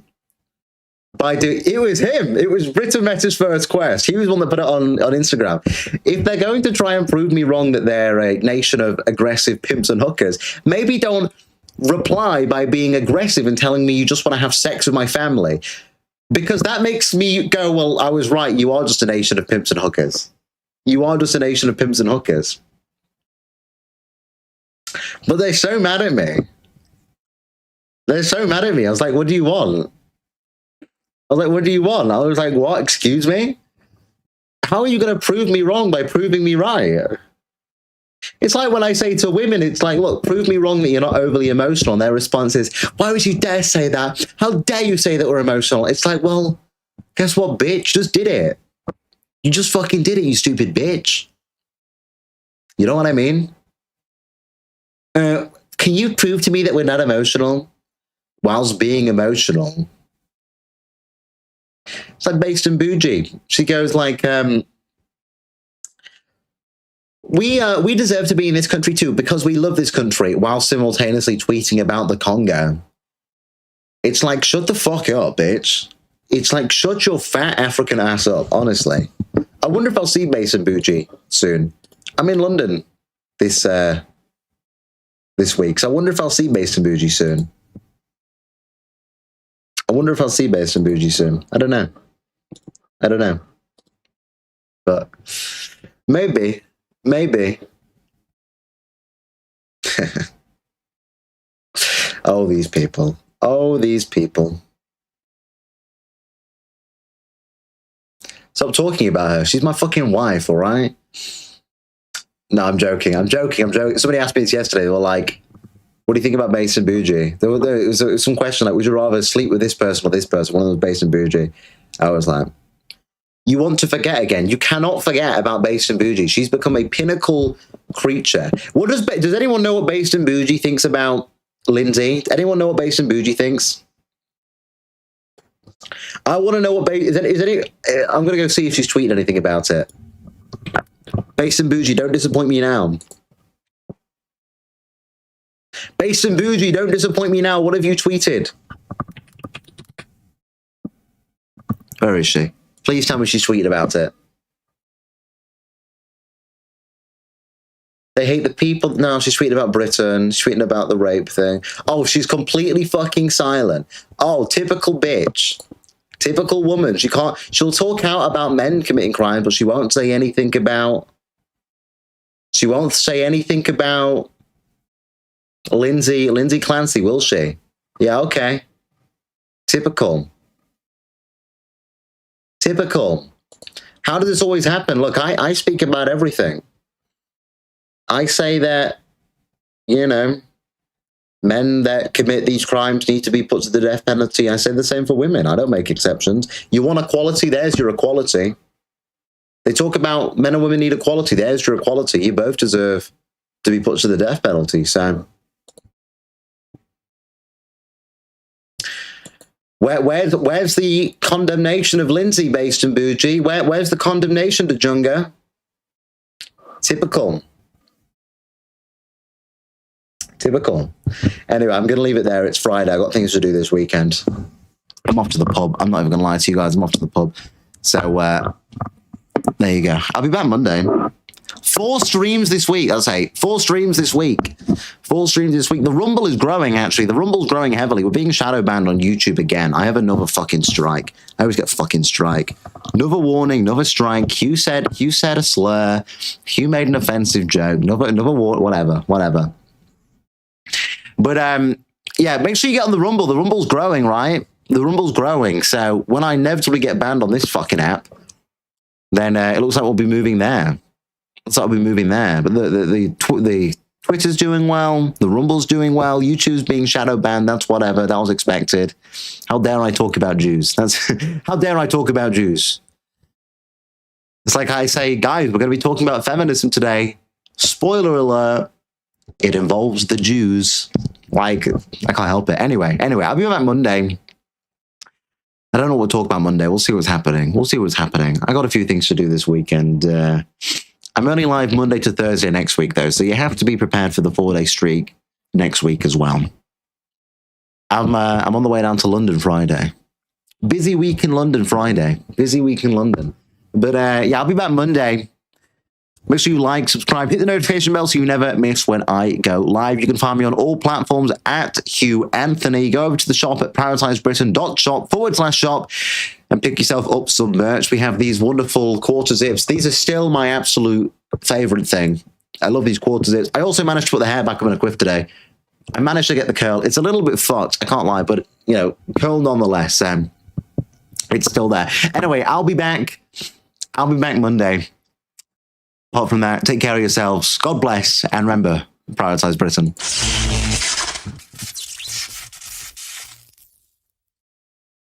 It was him. It was Britain Meta's first quest. He was one that put it on Instagram. If they're going to try and prove me wrong that they're a nation of aggressive pimps and hookers, maybe don't reply by being aggressive and telling me you just want to have sex with my family. Because that makes me go, well, I was right. You are just a nation of pimps and hookers. You are just a nation of pimps and hookers. But they're so mad at me. They're so mad at me. I was like, what do you want? I was like, what do you want? I was like, what? Excuse me? How are you going to prove me wrong by proving me right? It's like when I say to women, it's like, look, prove me wrong that you're not overly emotional. And their response is, why would you dare say that? How dare you say that we're emotional? It's like, well, guess what, bitch? Just did it. You just fucking did it, you stupid bitch. You know what I mean? Can you prove to me that we're not emotional whilst being emotional? It's like Based and Bougie. She goes like, we deserve to be in this country too because we love this country, while simultaneously tweeting about the Congo. It's like, shut the fuck up, bitch. It's like, shut your fat African ass up, honestly. I wonder if I'll see Based and Bougie soon. I'm in London this week, so I wonder if I'll see Based and Bougie soon. I wonder if I'll see Based and Bougie soon. I don't know. I don't know. But maybe. Maybe. Oh, these people. Oh, these people. Stop talking about her. She's my fucking wife, all right? No, I'm joking. I'm joking. I'm joking. Somebody asked me this yesterday. They were like, what do you think about Based and Bougie? There was some question like, would you rather sleep with this person or this person? One of them was Based and Bougie. I was like, you want to forget again. You cannot forget about Based and Bougie. She's become a pinnacle creature. What does anyone know what Based and Bougie thinks about Lindsay? Anyone know what Based and Bougie thinks? I want to know what I'm going to go see if she's tweeted anything about it. Based and Bougie, don't disappoint me now. Based and Bougie, don't disappoint me now. What have you tweeted? Where is she? Please tell me she's tweeted about it. They hate the people. No, she's tweeting about Britain. She's tweeting about the rape thing. Oh, she's completely fucking silent. Oh, typical bitch. Typical woman. She'll talk out about men committing crimes, but she won't say anything about Lindsay Clancy, will she? Yeah, okay. Typical. Typical. How does this always happen? Look, I speak about everything. I say that, you know, men that commit these crimes need to be put to the death penalty. I say the same for women. I don't make exceptions. You want equality? There's your equality. They talk about men and women need equality. There's your equality. You both deserve to be put to the death penalty. So, where's the condemnation of Lindsay, Based and Bougie? Where's the condemnation to Junga? Typical. Typical. Anyway, I'm going to leave it there. It's Friday. I've got things to do this weekend. I'm off to the pub. I'm not even going to lie to you guys. I'm off to the pub. So, there you go. I'll be back Monday. 4 streams this week. I'll say 4 streams this week. 4 streams this week. The Rumble is growing, actually. The Rumble's growing heavily. We're being shadow banned on YouTube again. I have another fucking strike. I always get fucking strike. Another warning, another strike. Hugh said a slur. Hugh made an offensive joke. Another whatever. But yeah, make sure you get on the Rumble. The Rumble's growing, right? The Rumble's growing. So when I inevitably get banned on this fucking app, then it looks like we'll be moving there. Looks like we'll be moving there. But the Twitter's doing well. The Rumble's doing well. YouTube's being shadow banned. That's whatever. That was expected. How dare I talk about Jews? How dare I talk about Jews? It's like I say, guys, we're going to be talking about feminism today. Spoiler alert. It involves the Jews. Like, I can't help it. Anyway, I'll be back Monday. I don't know what we'll talk about Monday. We'll see what's happening. I got a few things to do this weekend. I'm only live Monday to Thursday next week, though, so you have to be prepared for the 4-day streak next week as well. I'm on the way down to London Friday. Busy week in London Friday. But yeah, I'll be back Monday. Make sure you like, subscribe, hit the notification bell so you never miss when I go live. You can find me on all platforms at Hugh Anthony. Go over to the shop at prioritisebritain.shop/shop and pick yourself up some merch. We have these wonderful quarter zips. These are still my absolute favorite thing. I love these quarter zips. I also managed to put the hair back up in a quiff today. I managed to get the curl. It's a little bit fucked, I can't lie, but, you know, curl nonetheless. It's still there. Anyway, I'll be back. I'll be back Monday. Apart from that, take care of yourselves. God bless, and remember, prioritise Britain.